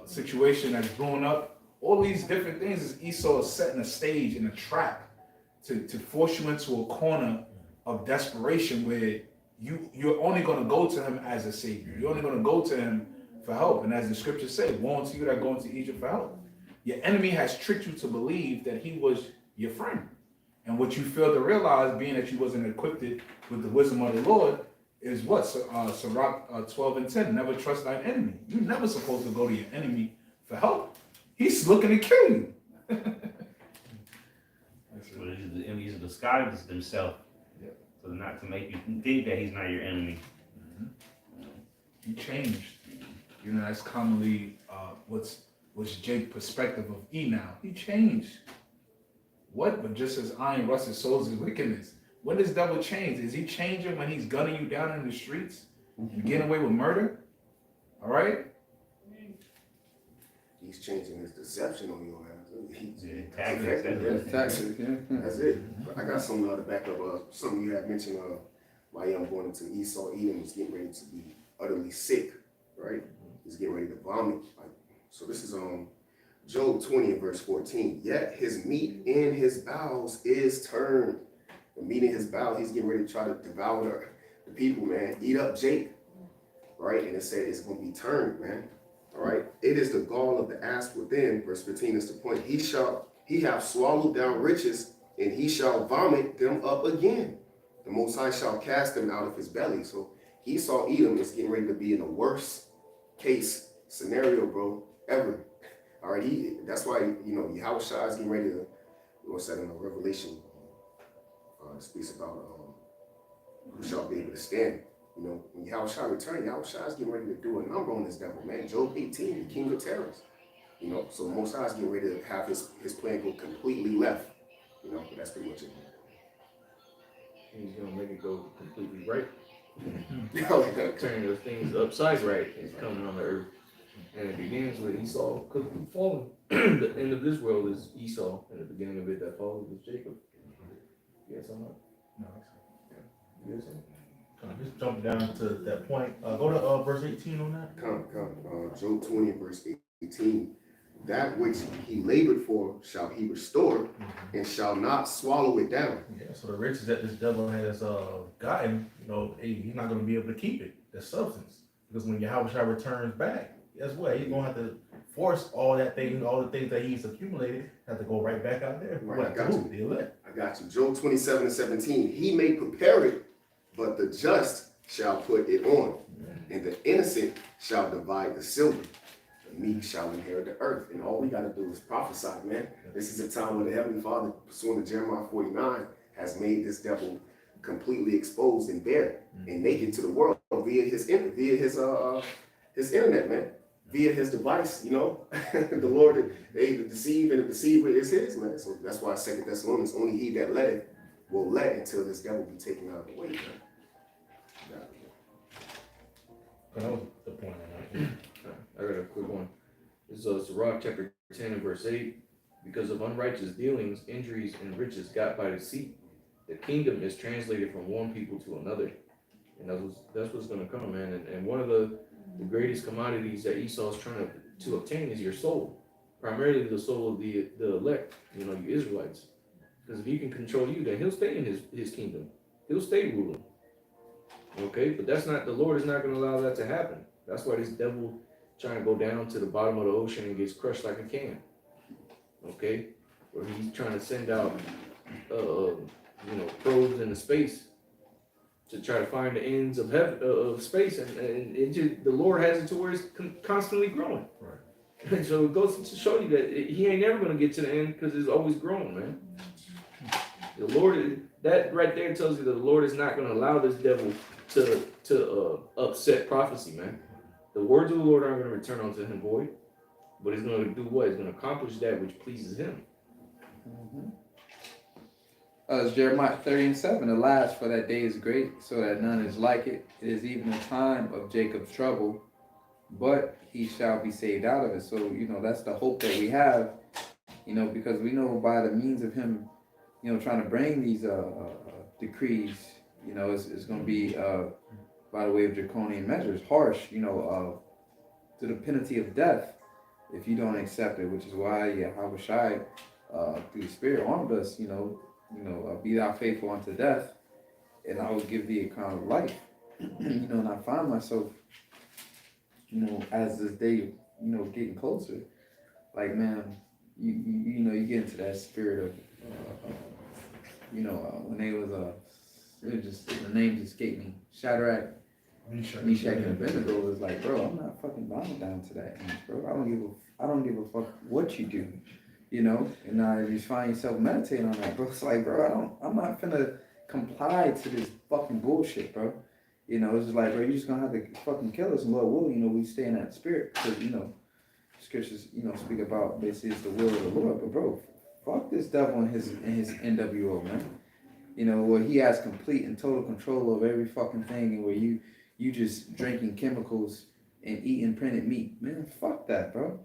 Speaker 6: situation that's blowing up All these different things is Esau is setting a stage and a trap to force you into a corner of desperation where you're only going to go to him as a savior. You're only going to go to him for help. And as the scriptures say, woe unto you that go into Egypt for help. Your enemy has tricked you to believe that he was your friend. And what you fail to realize, being that you wasn't equipped with the wisdom of the Lord, is what? Sirach 12 and 10, never trust thine enemy. You're never supposed to go to your enemy for help. He's looking to kill you.
Speaker 1: Well, the enemies of the sky themselves.
Speaker 6: Yep.
Speaker 1: So not to make you think that he's not your enemy.
Speaker 6: He changed. You know, that's commonly what's Jake's perspective of E now. He changed. What? But just as iron rusted souls his wickedness. When does devil change? Is he changing when he's gunning you down in the streets and getting away with murder? All right?
Speaker 5: He's changing his deception on your ass.
Speaker 1: Tactics.
Speaker 5: That's it. I got something to back up. Something you had mentioned. Why I'm going into Esau. Edom was getting ready to be utterly sick, right? He's getting ready to vomit. So this is Job 20 and verse 14. Yet his meat in his bowels is turned. The meat in his bowels, he's getting ready to try to devour the people, man. Eat up Jake, right? And it said it's going to be turned, man. All right. It is the gall of the ass within. Verse 15 is the point. He have swallowed down riches, and he shall vomit them up again. The Most High shall cast them out of his belly. So Esau Edom is getting ready to be in the worst case scenario, bro, ever. All right. That's why, Yahweh Shai is getting ready to, what's that in Revelation? Speaks about who shall be able to stand. When Yahweh Shai return, Yahweh Shai is getting ready to do a number on this devil, man. Job 18, the king of terrors. So Most High is getting ready to have his plan go completely left. But that's pretty much it.
Speaker 7: He's gonna make it go completely right.
Speaker 5: Okay.
Speaker 7: Turning those things upside right is coming on the earth. And it begins with Esau falling. The end of this world is Esau, and the beginning of it that follows is Jacob. Yes, I'm not.
Speaker 4: No,
Speaker 7: Yes, I'm
Speaker 4: just jump down to that point. Go to verse 18 on that.
Speaker 5: Come. Job 20 and verse 18. That which he labored for shall he restore, and shall not swallow it down.
Speaker 4: Yeah, so the riches that this devil has gotten, he's not going to be able to keep it. The substance, because when Yahweh Shai returns back, guess what? He's going to have to force all the things that he's accumulated, have to go right back out there.
Speaker 5: Right, I got you.
Speaker 4: The elect.
Speaker 5: I got you. Job 27 and 17. He may prepare it, but the just shall put it on, and the innocent shall divide the silver. The meek shall inherit the earth. And all we got to do is prophesy, man. This is a time where the Heavenly Father, pursuant to Jeremiah 49, has made this devil completely exposed and bare and naked to the world via his internet, man. Via his device, the Lord, they deceive, and the deceiver is his, man. So that's why 2 Thessalonians, only he that letteth will let until this devil be taken out of the way, man.
Speaker 4: That was the point on that.
Speaker 7: I got a quick one. This is Sirach chapter 10 and verse 8. Because of unrighteous dealings, injuries, and riches got by deceit, the kingdom is translated from one people to another. And that's what's going to come, man. And one of the greatest commodities that Esau is trying to obtain is your soul. Primarily the soul of the elect, you Israelites. Because if he can control you, then he'll stay in his kingdom. He'll stay ruling. Okay? But the Lord is not going to allow that to happen. That's why this devil trying to go down to the bottom of the ocean and gets crushed like a can. Okay? Or he's trying to send out, probes into space to try to find the ends of heaven, of space, and the Lord has it to where it's constantly growing.
Speaker 4: Right.
Speaker 7: And so it goes to show you that he ain't never going to get to the end because it's always growing, man. The Lord, that right there tells you that the Lord is not going to allow this devil to upset prophecy, man. The words of the Lord aren't going to return unto him void, but he's going to do what? He's going to accomplish that which pleases him.
Speaker 3: It's Jeremiah 30 and 7. Alas, for that day is great, so that none is like it. It is even a time of Jacob's trouble, but he shall be saved out of it. So, that's the hope that we have, because we know by the means of him, trying to bring these decrees, it's going to be by the way of draconian measures, harsh, to the penalty of death. if you don't accept it, which is why Yahweh Shai, through the Spirit armed us, be thou faithful unto death, and I will give thee a crown of life. And I find myself, as this day, getting closer, like, man, you get into that spirit of, when they was, it just, the names escape me, Shadrach, Meshach, and Abednego was like, bro, I'm not fucking bowing down to that, bro. I don't give a fuck what you do, and you find yourself meditating on that, bro. It's like, bro, I'm not finna comply to this fucking bullshit, bro. It's just like, bro, you're just gonna have to fucking kill us, and Lord will, we stay in that spirit, because, scriptures, speak about basically it's the will of the Lord, but bro, fuck this devil and his NWO, man. Where he has complete and total control of every fucking thing, and where you just drinking chemicals and eating printed meat, man, fuck that, bro.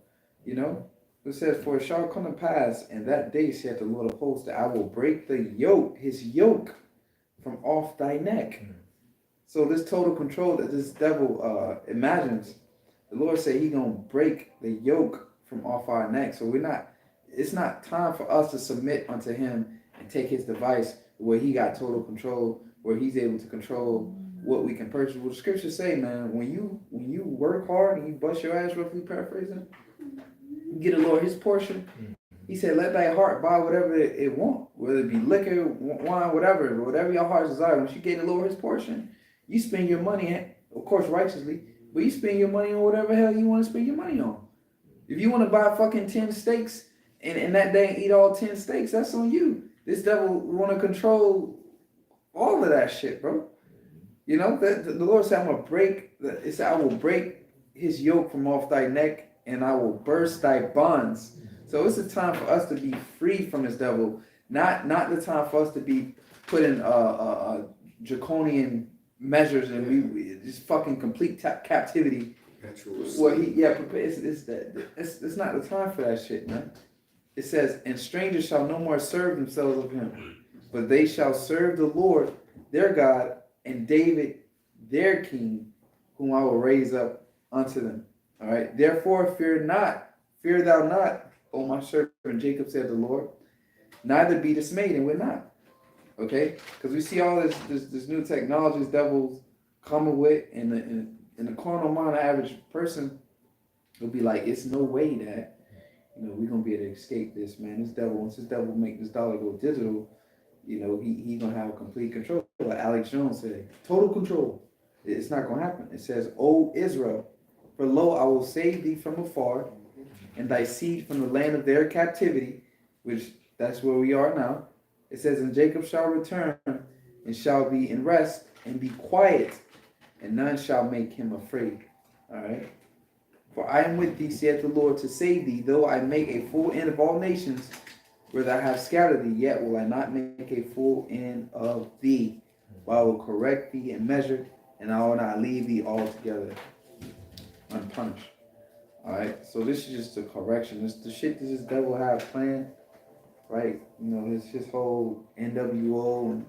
Speaker 3: It says, for it shall come to pass, and that day saith the Lord of hosts, that I will break his yoke from off thy neck. So this total control that this devil imagines, the Lord said he gonna break the yoke from off our neck. So it's not time for us to submit unto him and take his device where he got total control, where he's able to control what we can purchase. What the scriptures say, man, when you work hard and you bust your ass, roughly paraphrasing, you get the Lord his portion. He said, let thy heart buy whatever it want, whether it be liquor, wine, whatever your heart's desire. Once you get the Lord his portion, you spend your money, of course, righteously, but you spend your money on whatever hell you want to spend your money on. If you want to buy fucking 10 steaks and that day eat all 10 steaks, that's on you. This devil want to control all of that shit, bro. The Lord said, I will break his yoke from off thy neck, and I will burst thy bonds. So it's a time for us to be free from this devil, not the time for us to be put in draconian measures and we just fucking complete captivity. Well, it's not the time for that shit, man. It says, and strangers shall no more serve themselves of him, but they shall serve the Lord their God and David their king, whom I will raise up unto them. All right. Therefore, fear thou not, O my servant Jacob, said the Lord. Neither be dismayed, and we're not. Okay, because we see all this new technology this devil's coming with, in the carnal mind of the average person will be like, it's no way that we're gonna be able to escape this, man. Once this devil make this dollar go digital, he's gonna have complete control. Like Alex Jones said, total control. It's not gonna happen. It says, O Israel, for lo, I will save thee from afar, and thy seed from the land of their captivity, which that's where we are now. It says, and Jacob shall return, and shall be in rest, and be quiet, and none shall make him afraid. All right. For I am with thee, saith the Lord, to save thee, though I make a full end of all nations, where thou hast scattered thee, yet will I not make a full end of thee. But I will correct thee and measure, and I will not leave thee altogether unpunished. All right. So this is just a correction. This the shit that this devil have planned, right? His whole NWO, and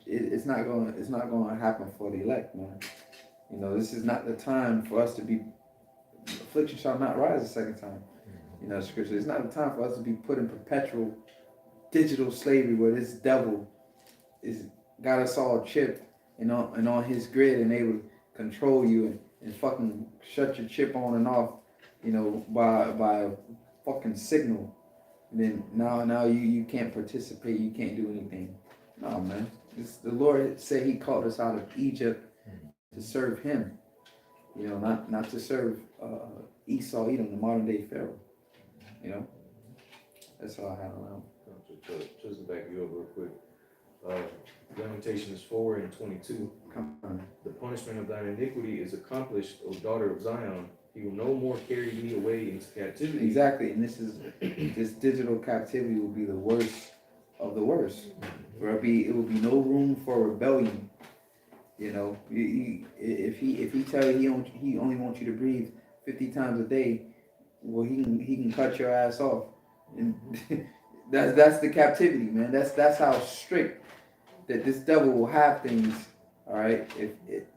Speaker 3: it's not going to happen for the elect, man. This is not the time for us to be. Affliction shall not rise a second time. Scripture. It's not the time for us to be put in perpetual digital slavery where this devil is got us all chipped and on his grid, and they would control you and fucking shut your chip on and off, by a fucking signal. And then now you can't participate, you can't do anything. No, man. The Lord said he called us out of Egypt to serve him. Not to serve Esau, Edom, the modern day Pharaoh. That's all I have around.
Speaker 7: Just to back you up real quick. Lamentations 4:22.
Speaker 3: Come on.
Speaker 7: The punishment of thine iniquity is accomplished, O daughter of Zion. He will no more carry thee away into captivity.
Speaker 3: Exactly, and this digital captivity will be the worst of the worst. Where it will be no room for rebellion. If he tell you he only wants you to breathe 50 times a day, well, he can cut your ass off, and that's the captivity, man. That's how strict that this devil will have things. All right,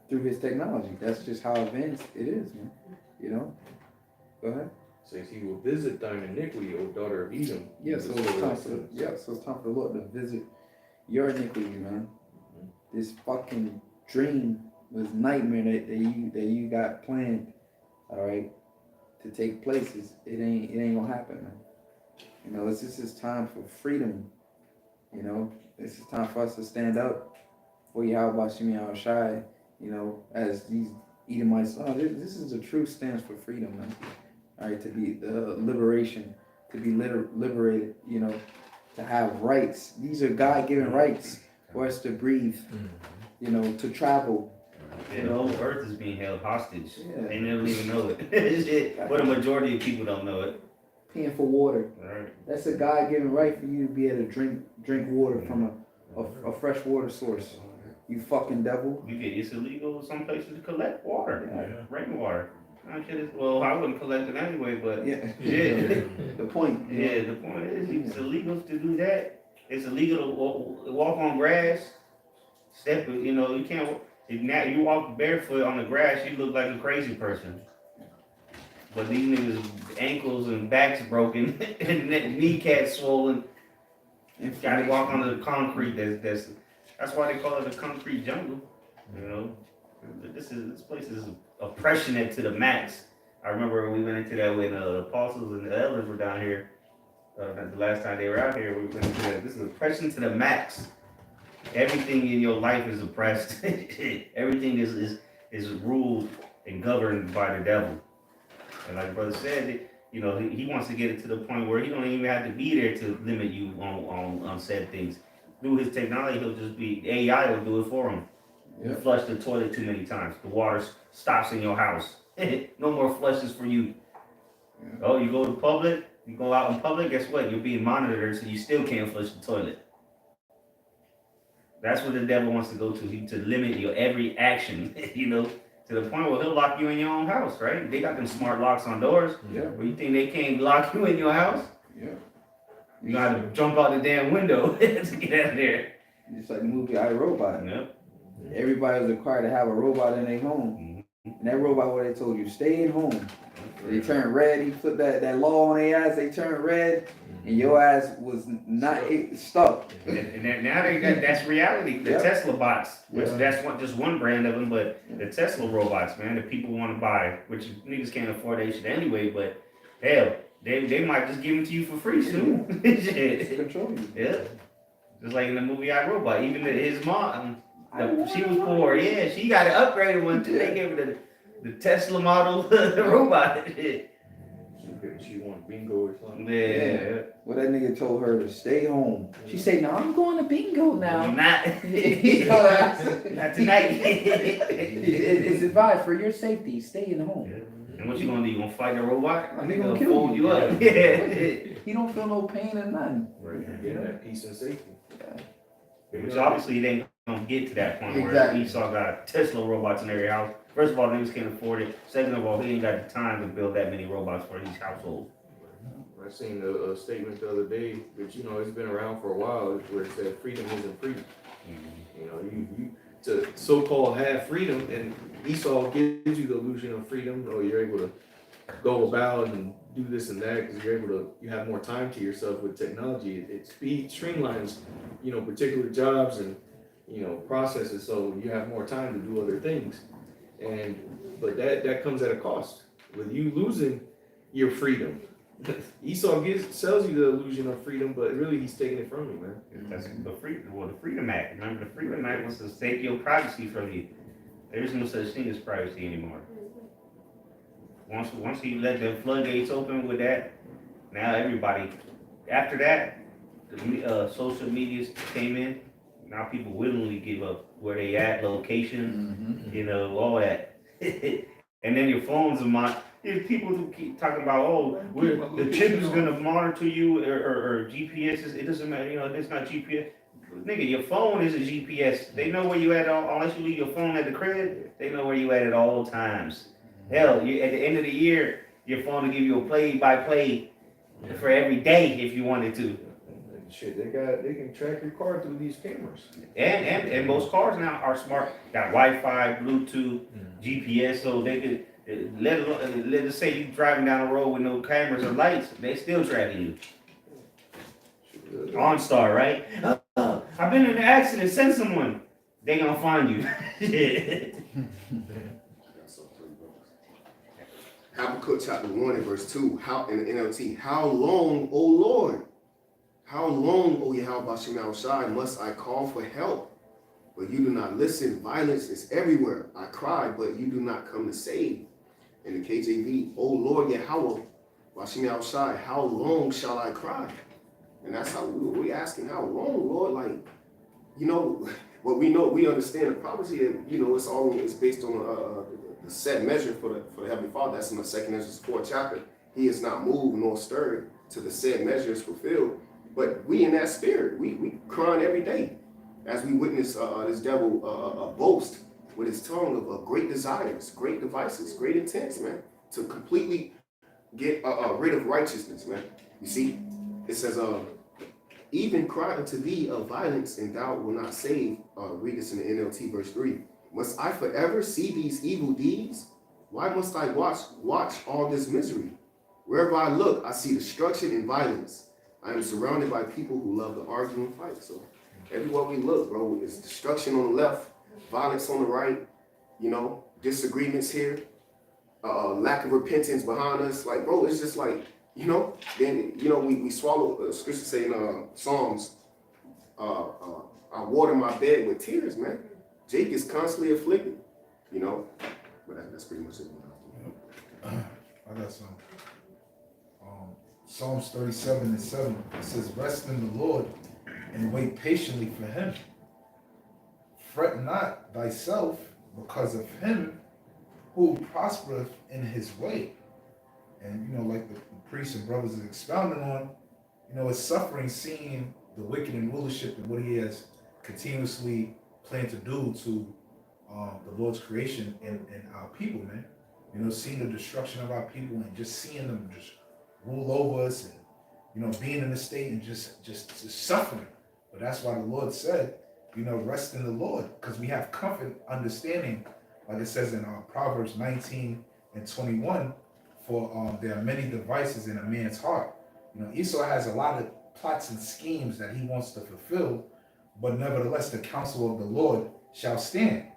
Speaker 3: through his technology. That's just how advanced it is, man. Go ahead.
Speaker 7: says he will visit thine iniquity, O daughter of Edom.
Speaker 3: Yeah, so it's time so it's time for the Lord to visit your iniquity, man. This fucking dream, this nightmare that you got planned, all right, to take place, it ain't gonna happen, man. You know, this is time for freedom. You know, this is time for us to stand up for Yahweh Shemi Shai. You know, as these Edomites. Oh, this is a true stance for freedom, man. All right, to be liberation, to be liberated. You know, to have rights. These are God-given rights for us to breathe. You know, to travel.
Speaker 1: Yeah, the whole earth is being held hostage.
Speaker 3: Yeah.
Speaker 1: They don't even know it. But a majority of people don't know it.
Speaker 3: Paying for water.
Speaker 1: Right.
Speaker 3: That's a God-given right for you to be able to drink water from a fresh water source. You fucking devil.
Speaker 1: It's illegal in some places to collect water,
Speaker 4: Yeah.
Speaker 1: rainwater. Well, I wouldn't collect it anyway, but
Speaker 3: Yeah.
Speaker 1: yeah.
Speaker 3: The point.
Speaker 1: Yeah, the point is it's illegal to do that. It's illegal to walk on grass. You can't. If now you walk barefoot on the grass, you look like a crazy person. But these niggas' ankles and backs broken, and kneecaps swollen. Gotta walk on the concrete. That's why they call it a concrete jungle. You know, this place is oppression to the max. I remember we went into that when the apostles and the elders were down here. The last time they were out here, we went into that. This is oppression to the max. Everything in your life is oppressed. Everything is ruled and governed by the devil. And like brother said, he wants to get it to the point where he don't even have to be there to limit you on said things. Through his technology, he'll just be AI will do it for him. You flush the toilet too many times, the water stops in your house. No more flushes for you. Oh, you go to public, you go out in public. Guess what? You're being monitored, so you still can't flush the toilet. That's what the devil wants to go to limit your every action, to the point where he'll lock you in your own house, right? They got them smart locks on doors.
Speaker 3: Yeah.
Speaker 1: But you think they can't lock you in your house?
Speaker 3: Yeah.
Speaker 1: You gotta jump out the damn window to get out of there.
Speaker 3: Just like the movie I, Robot.
Speaker 1: Yep.
Speaker 3: Everybody was required to have a robot in their home. And that robot, what they told you, stay at home. They turned red, he put that law on their ass, they turned red, and your ass was not stuck.
Speaker 1: And now that's reality. The Tesla bots, which that's just one brand of them, but the Tesla robots, man, that people want to buy, which niggas can't afford that shit anyway, but hell, they might just give them to you for free soon.
Speaker 3: It's control you.
Speaker 1: Yeah. Just like in the movie I, Robot, even his mom, she was poor. Yeah, she got an upgraded one too. They gave her the Tesla model robot.
Speaker 7: She won bingo or something.
Speaker 1: Yeah.
Speaker 3: Well, that nigga told her to stay home. She said, "No, I'm going to bingo now."
Speaker 1: Not tonight.
Speaker 3: It's advised for your safety. Stay in home.
Speaker 1: And what you gonna do? You gonna fight the robot?
Speaker 3: He gonna
Speaker 1: He'll
Speaker 3: kill
Speaker 1: fold
Speaker 3: you.
Speaker 1: up.
Speaker 3: He don't feel no pain or nothing.
Speaker 7: Right. Getting that peace and safety.
Speaker 1: Which obviously they ain't gonna get to that point
Speaker 3: Exactly.
Speaker 1: where Esau got Tesla robots in every house. First of all, niggas can't afford it. Second of all, he ain't got the time to build that many robots for each household.
Speaker 7: I seen a statement the other day, which it's been around for a while, where it said freedom isn't free. You to so-called have freedom, and Esau gives you the illusion of freedom. You're able to go about and do this and that because you have more time to yourself with technology. It streamlines, particular jobs and processes, so you have more time to do other things. But that comes at a cost. With you losing your freedom, Esau sells you the illusion of freedom, but really he's taking it from you, man.
Speaker 1: That's the Freedom Act. Remember, the Freedom Act wants to take your privacy from you. There is no such thing as privacy anymore. Once you let the floodgates open with that, now everybody. After that, the social medias came in. Now people willingly give up where they at, location, all that. And then your phones are people who keep talking about, the chip is gonna monitor you or GPS it doesn't matter, it's not GPS. Nigga, your phone is a GPS. They know where you at unless you leave your phone at the crib, they know where you at all times. Hell, at the end of the year, your phone will give you a play-by-play for every day if you wanted to.
Speaker 7: Shit, they can track your car through these cameras. And
Speaker 1: most cars now are smart, got Wi-Fi, Bluetooth, GPS, so Let us say you driving down the road with no cameras or lights, they still tracking you. OnStar, right? I've been in an accident. Send someone. They gonna find you.
Speaker 5: Habakkuk chapter 1 and verse 2, how in the NLT, how long, O Lord? How long, O Yahweh Bashem Shai, must I call for help? But you do not listen. Violence is everywhere. I cry, but you do not come to save. In the KJV, O Lord Yahweh Bashem Shai, how long shall I cry? And that's how we asking, how long, Lord? Like, you know, what we know, we understand the prophecy that, you know, it's based on the set measure for the Heavenly Father. That's in the 2 Ezra 4th chapter. He is not moved nor stirred to the said measure is fulfilled. But we in that spirit, we crying every day as we witness this devil boast with his tongue of great desires, great devices, great intents, man, to completely get rid of righteousness, man. You see, it says, even cry unto thee of violence, and thou wilt not save. Read this in the NLT, verse 3. Must I forever see these evil deeds? Why must I watch all this misery? Wherever I look, I see destruction and violence. I am surrounded by people who love to argue and fight. So everywhere we look, bro, is destruction on the left, violence on the right, you know, disagreements here, lack of repentance behind us. Like, bro, it's just like, you know, then, you know, we swallow, scripture saying, Psalms, I water my bed with tears, man. Jake is constantly afflicted, you know, but that's pretty much it.
Speaker 6: I got some. Psalms 37 and 7, it says, rest in the Lord and wait patiently for him. Fret not thyself because of him who prospereth in his way. And, you know, like the priests and brothers is expounding on, you know, it's suffering seeing the wicked in rulership and what he has continuously planned to do to the Lord's creation and our people, man. You know, seeing the destruction of our people and just seeing them just rule over us and, you know, being in a state and just suffering. But that's why the Lord said, you know, rest in the Lord, because we have comfort, understanding, like it says in Proverbs 19 and 21, for there are many devices in a man's heart. You know, Esau has a lot of plots and schemes that he wants to fulfill, but nevertheless, the counsel of the Lord shall stand.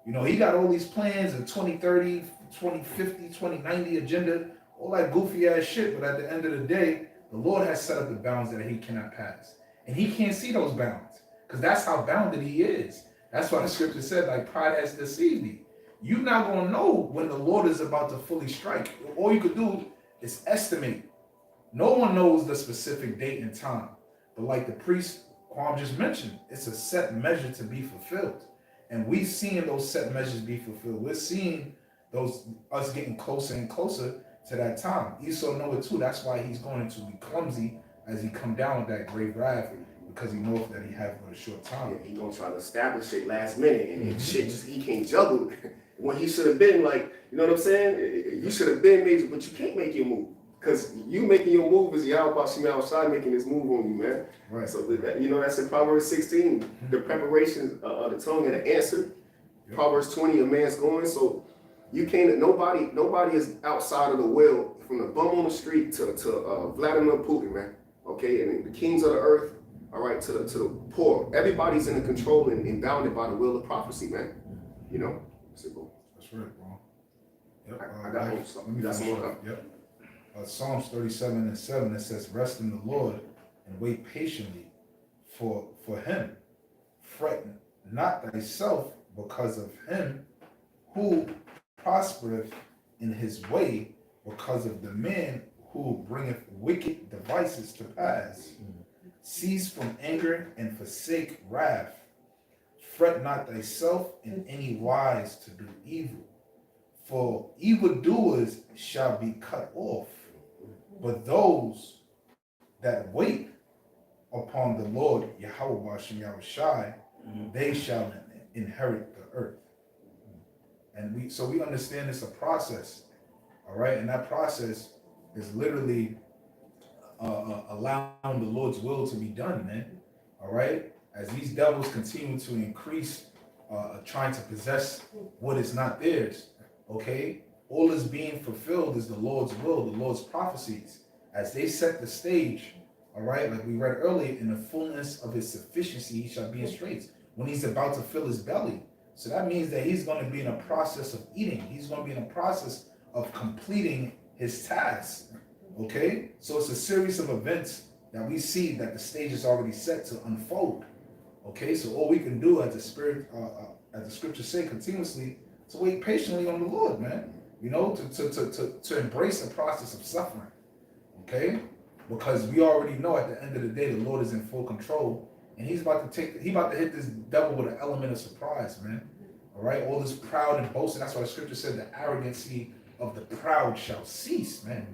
Speaker 6: You know, he got all these plans in 2030, 2050, 2090 agenda, all that goofy ass shit, but at the end of the day, the Lord has set up the bounds that he cannot pass. And he can't see those bounds, because that's how bounded he is. That's why the scripture said, like, pride has deceived thee. You're not going to know when the Lord is about to fully strike. All you could do is estimate. No one knows the specific date and time. But like the priest Kwam just mentioned, it's a set measure to be fulfilled. And we're seeing those set measures be fulfilled. We're seeing us getting closer and closer to that time. Esau know it too. That's why he's going to be clumsy as he come down with that great wrath, because he knows that he has but a short time.
Speaker 5: Yeah, he gonna try to establish it last minute, and shit just, he can't juggle when he should have been like, you know what I'm saying? You should have been major, but you can't make your move, because you making your move is Yahweh Shemel Shai making his move on you, man.
Speaker 6: Right.
Speaker 5: So that, you know, that's in Proverbs 16, the preparation of the tongue and the answer. Yep. Proverbs 20, a man's going. So you can't. Nobody is outside of the will, from the bum on the street to Vladimir Putin, man. Okay, and the kings of the earth. All right, to the poor. Everybody's in the control and bounded by the will of prophecy, man. You know. Simple.
Speaker 6: That's right, bro. Yep.
Speaker 5: I got some. You got some more?
Speaker 6: Yep. Psalms 37 and 7, it says, rest in the Lord and wait patiently for him. Fret not thyself because of him who prospereth in his way, because of the man who bringeth wicked devices to pass. Cease from anger and forsake wrath. Fret not thyself in any wise to do evil, for evildoers shall be cut off, but those that wait upon the Lord, Yahweh Bashem Yahushai, they shall inherit the earth. And we understand it's a process, all right? And that process is literally allowing the Lord's will to be done, man, all right? As these devils continue to increase, trying to possess what is not theirs, okay? all is being fulfilled is the Lord's will, the Lord's prophecies. As they set the stage, all right, like we read earlier, in the fullness of his sufficiency, he shall be in straits. When he's about to fill his belly. So that means that he's going to be in a process of eating. He's going to be in a process of completing his task. Okay? So it's a series of events that we see that the stage is already set to unfold. Okay? So all we can do as the spirit, as the scriptures say continuously, to wait patiently on the Lord, man. You know, to embrace the process of suffering. Okay? Because we already know at the end of the day, the Lord is in full control. And he's about to hit this devil with an element of surprise, man. All right? All this proud and boasting. That's why the scripture said the arrogancy of the proud shall cease, man.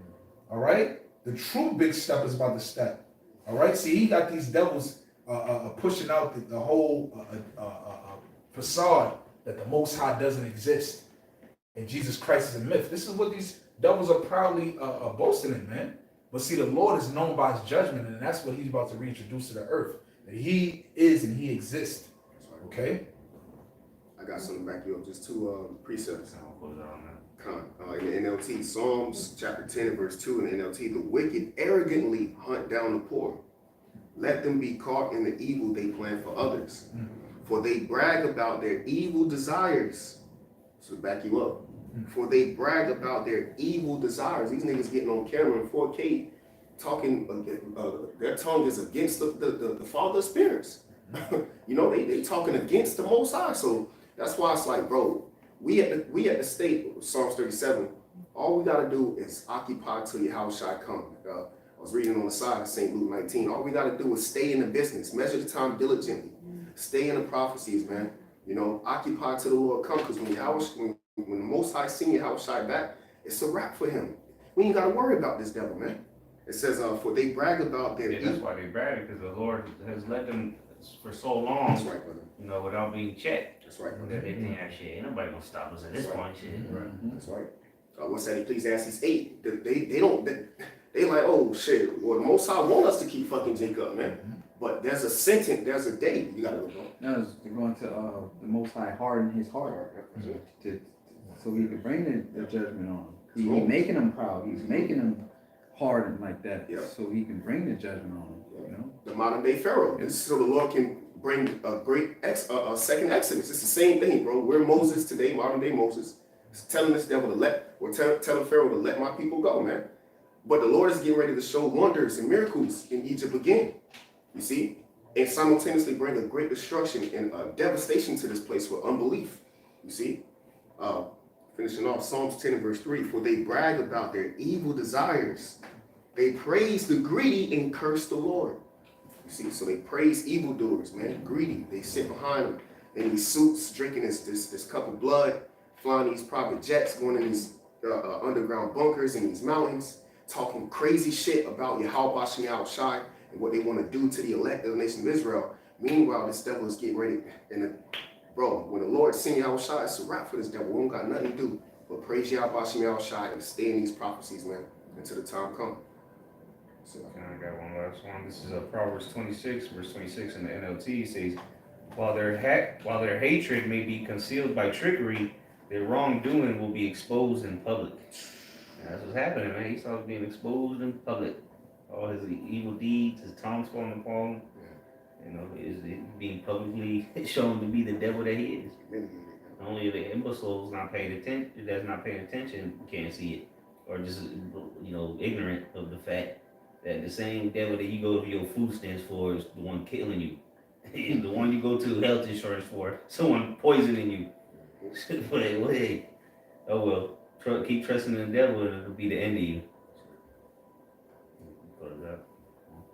Speaker 6: All right? The true big step is about to step. All right? See, he got these devils pushing out the whole facade that the Most High doesn't exist. And Jesus Christ is a myth. This is what these devils are proudly boasting in, man. But see, the Lord is known by his judgment, and that's what he's about to reintroduce to the earth. That he is and he exists. Okay?
Speaker 5: I got something back you up, just two precepts.
Speaker 1: I'll close out on that.
Speaker 5: In the NLT, Psalms chapter 10 and verse 2 in the NLT, the wicked arrogantly hunt down the poor. Let them be caught in the evil they plan for others. For they brag about their evil desires. So back you up. For they brag about their evil desires. These niggas getting on camera in 4K talking, their tongue is against the Father of spirits. You know, they talking against the Most High. So that's why it's like, bro, we at the state, Psalms 37, all we gotta do is occupy till your house shall come. I was reading on the side of St. Luke 19. All we gotta do is stay in the business, measure the time diligently, stay in the prophecies, man. You know, occupy till the Lord come, because when the Most High send your house shall back, it's a wrap for him. We ain't gotta worry about this devil, man. It says, for they brag about their
Speaker 1: Yeah, that's why they brag, because the Lord has led them for so long,
Speaker 5: That's right, brother.
Speaker 1: you know, without being checked.
Speaker 5: That's right,
Speaker 1: That
Speaker 5: brother.
Speaker 1: they think, shit, ain't nobody gonna stop us at this point, shit.
Speaker 5: That's right. What's that? Ecclesiastes 8. They like, oh shit. Well, the Most High want us to keep fucking Jacob, man. But there's a sentence, there's a day you gotta look on.
Speaker 3: No, it's going to the Most High harden his heart so he could bring the judgment on him. He's making them proud. He's making them hardened like that, so he can bring the judgment on them. You know,
Speaker 5: The modern day Pharaoh. This is so the Lord can bring a great second Exodus. It's the same thing, bro. We're Moses today, modern day Moses. It's telling this devil to telling Pharaoh to let my people go, man. But the Lord is getting ready to show wonders and miracles in Egypt again. You see? And simultaneously bring a great destruction and devastation to this place for unbelief. You see? Finishing off Psalms 10 and verse 3. For they brag about their evil desires. They praise the greedy and curse the Lord. You see? So they praise evildoers, man. Greedy. They sit behind them in these suits, drinking this cup of blood, flying these private jets, going in these underground bunkers in these mountains, talking crazy shit about Yahweh Shem Shai and what they want to do to the elect of the nation of Israel. Meanwhile, this devil is getting ready. Bro, when the Lord send Yahweh Shai, it's a wrap for this devil. We don't got nothing to do but praise Yahweh Shem Shai and stay in these prophecies, man, until the time comes. So,
Speaker 1: I got one last one. This is Proverbs 26, verse 26 in the NLT. It says, while their hatred may be concealed by trickery, their wrongdoing will be exposed in public. And that's what's happening, man. Esau's being exposed in public. All his evil deeds, his tongue's falling upon him. You know, is being publicly shown to be the devil that he is. Only the imbeciles not paying attention, that's not paying attention, can't see it, or just ignorant of the fact that the same devil that you go to your food stamps for is the one killing you. The one you go to health insurance for, someone poisoning you. But hey, oh well, keep trusting in the devil and it'll be the end of you.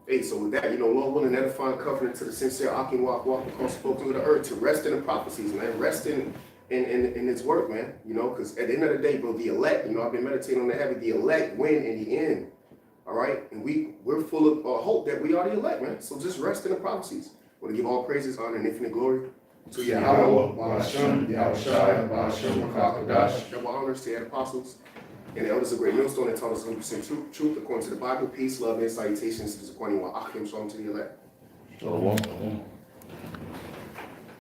Speaker 5: Hey, so with that, Lord willing, edifying covenant to the sincere Akim walk across the folk of the earth to rest in the prophecies, man. Rest in its work, man. Because at the end of the day, bro, the elect, I've been meditating on that heavy, the elect win in the end. All right? And we're full of hope that we are the elect, man. So just rest in the prophecies. Want to give all praises, honor, and infinite glory to Yahweh, Ba'ashem, Yahweh Shai, Ba'ashem, Makakadash. Double honors to the apostles and the elders of Great Millstone that taught us 100% truth according to the Bible. Peace, love, and salutations to the Kwani Wa Achim Shalom to the elect.
Speaker 7: Shalom.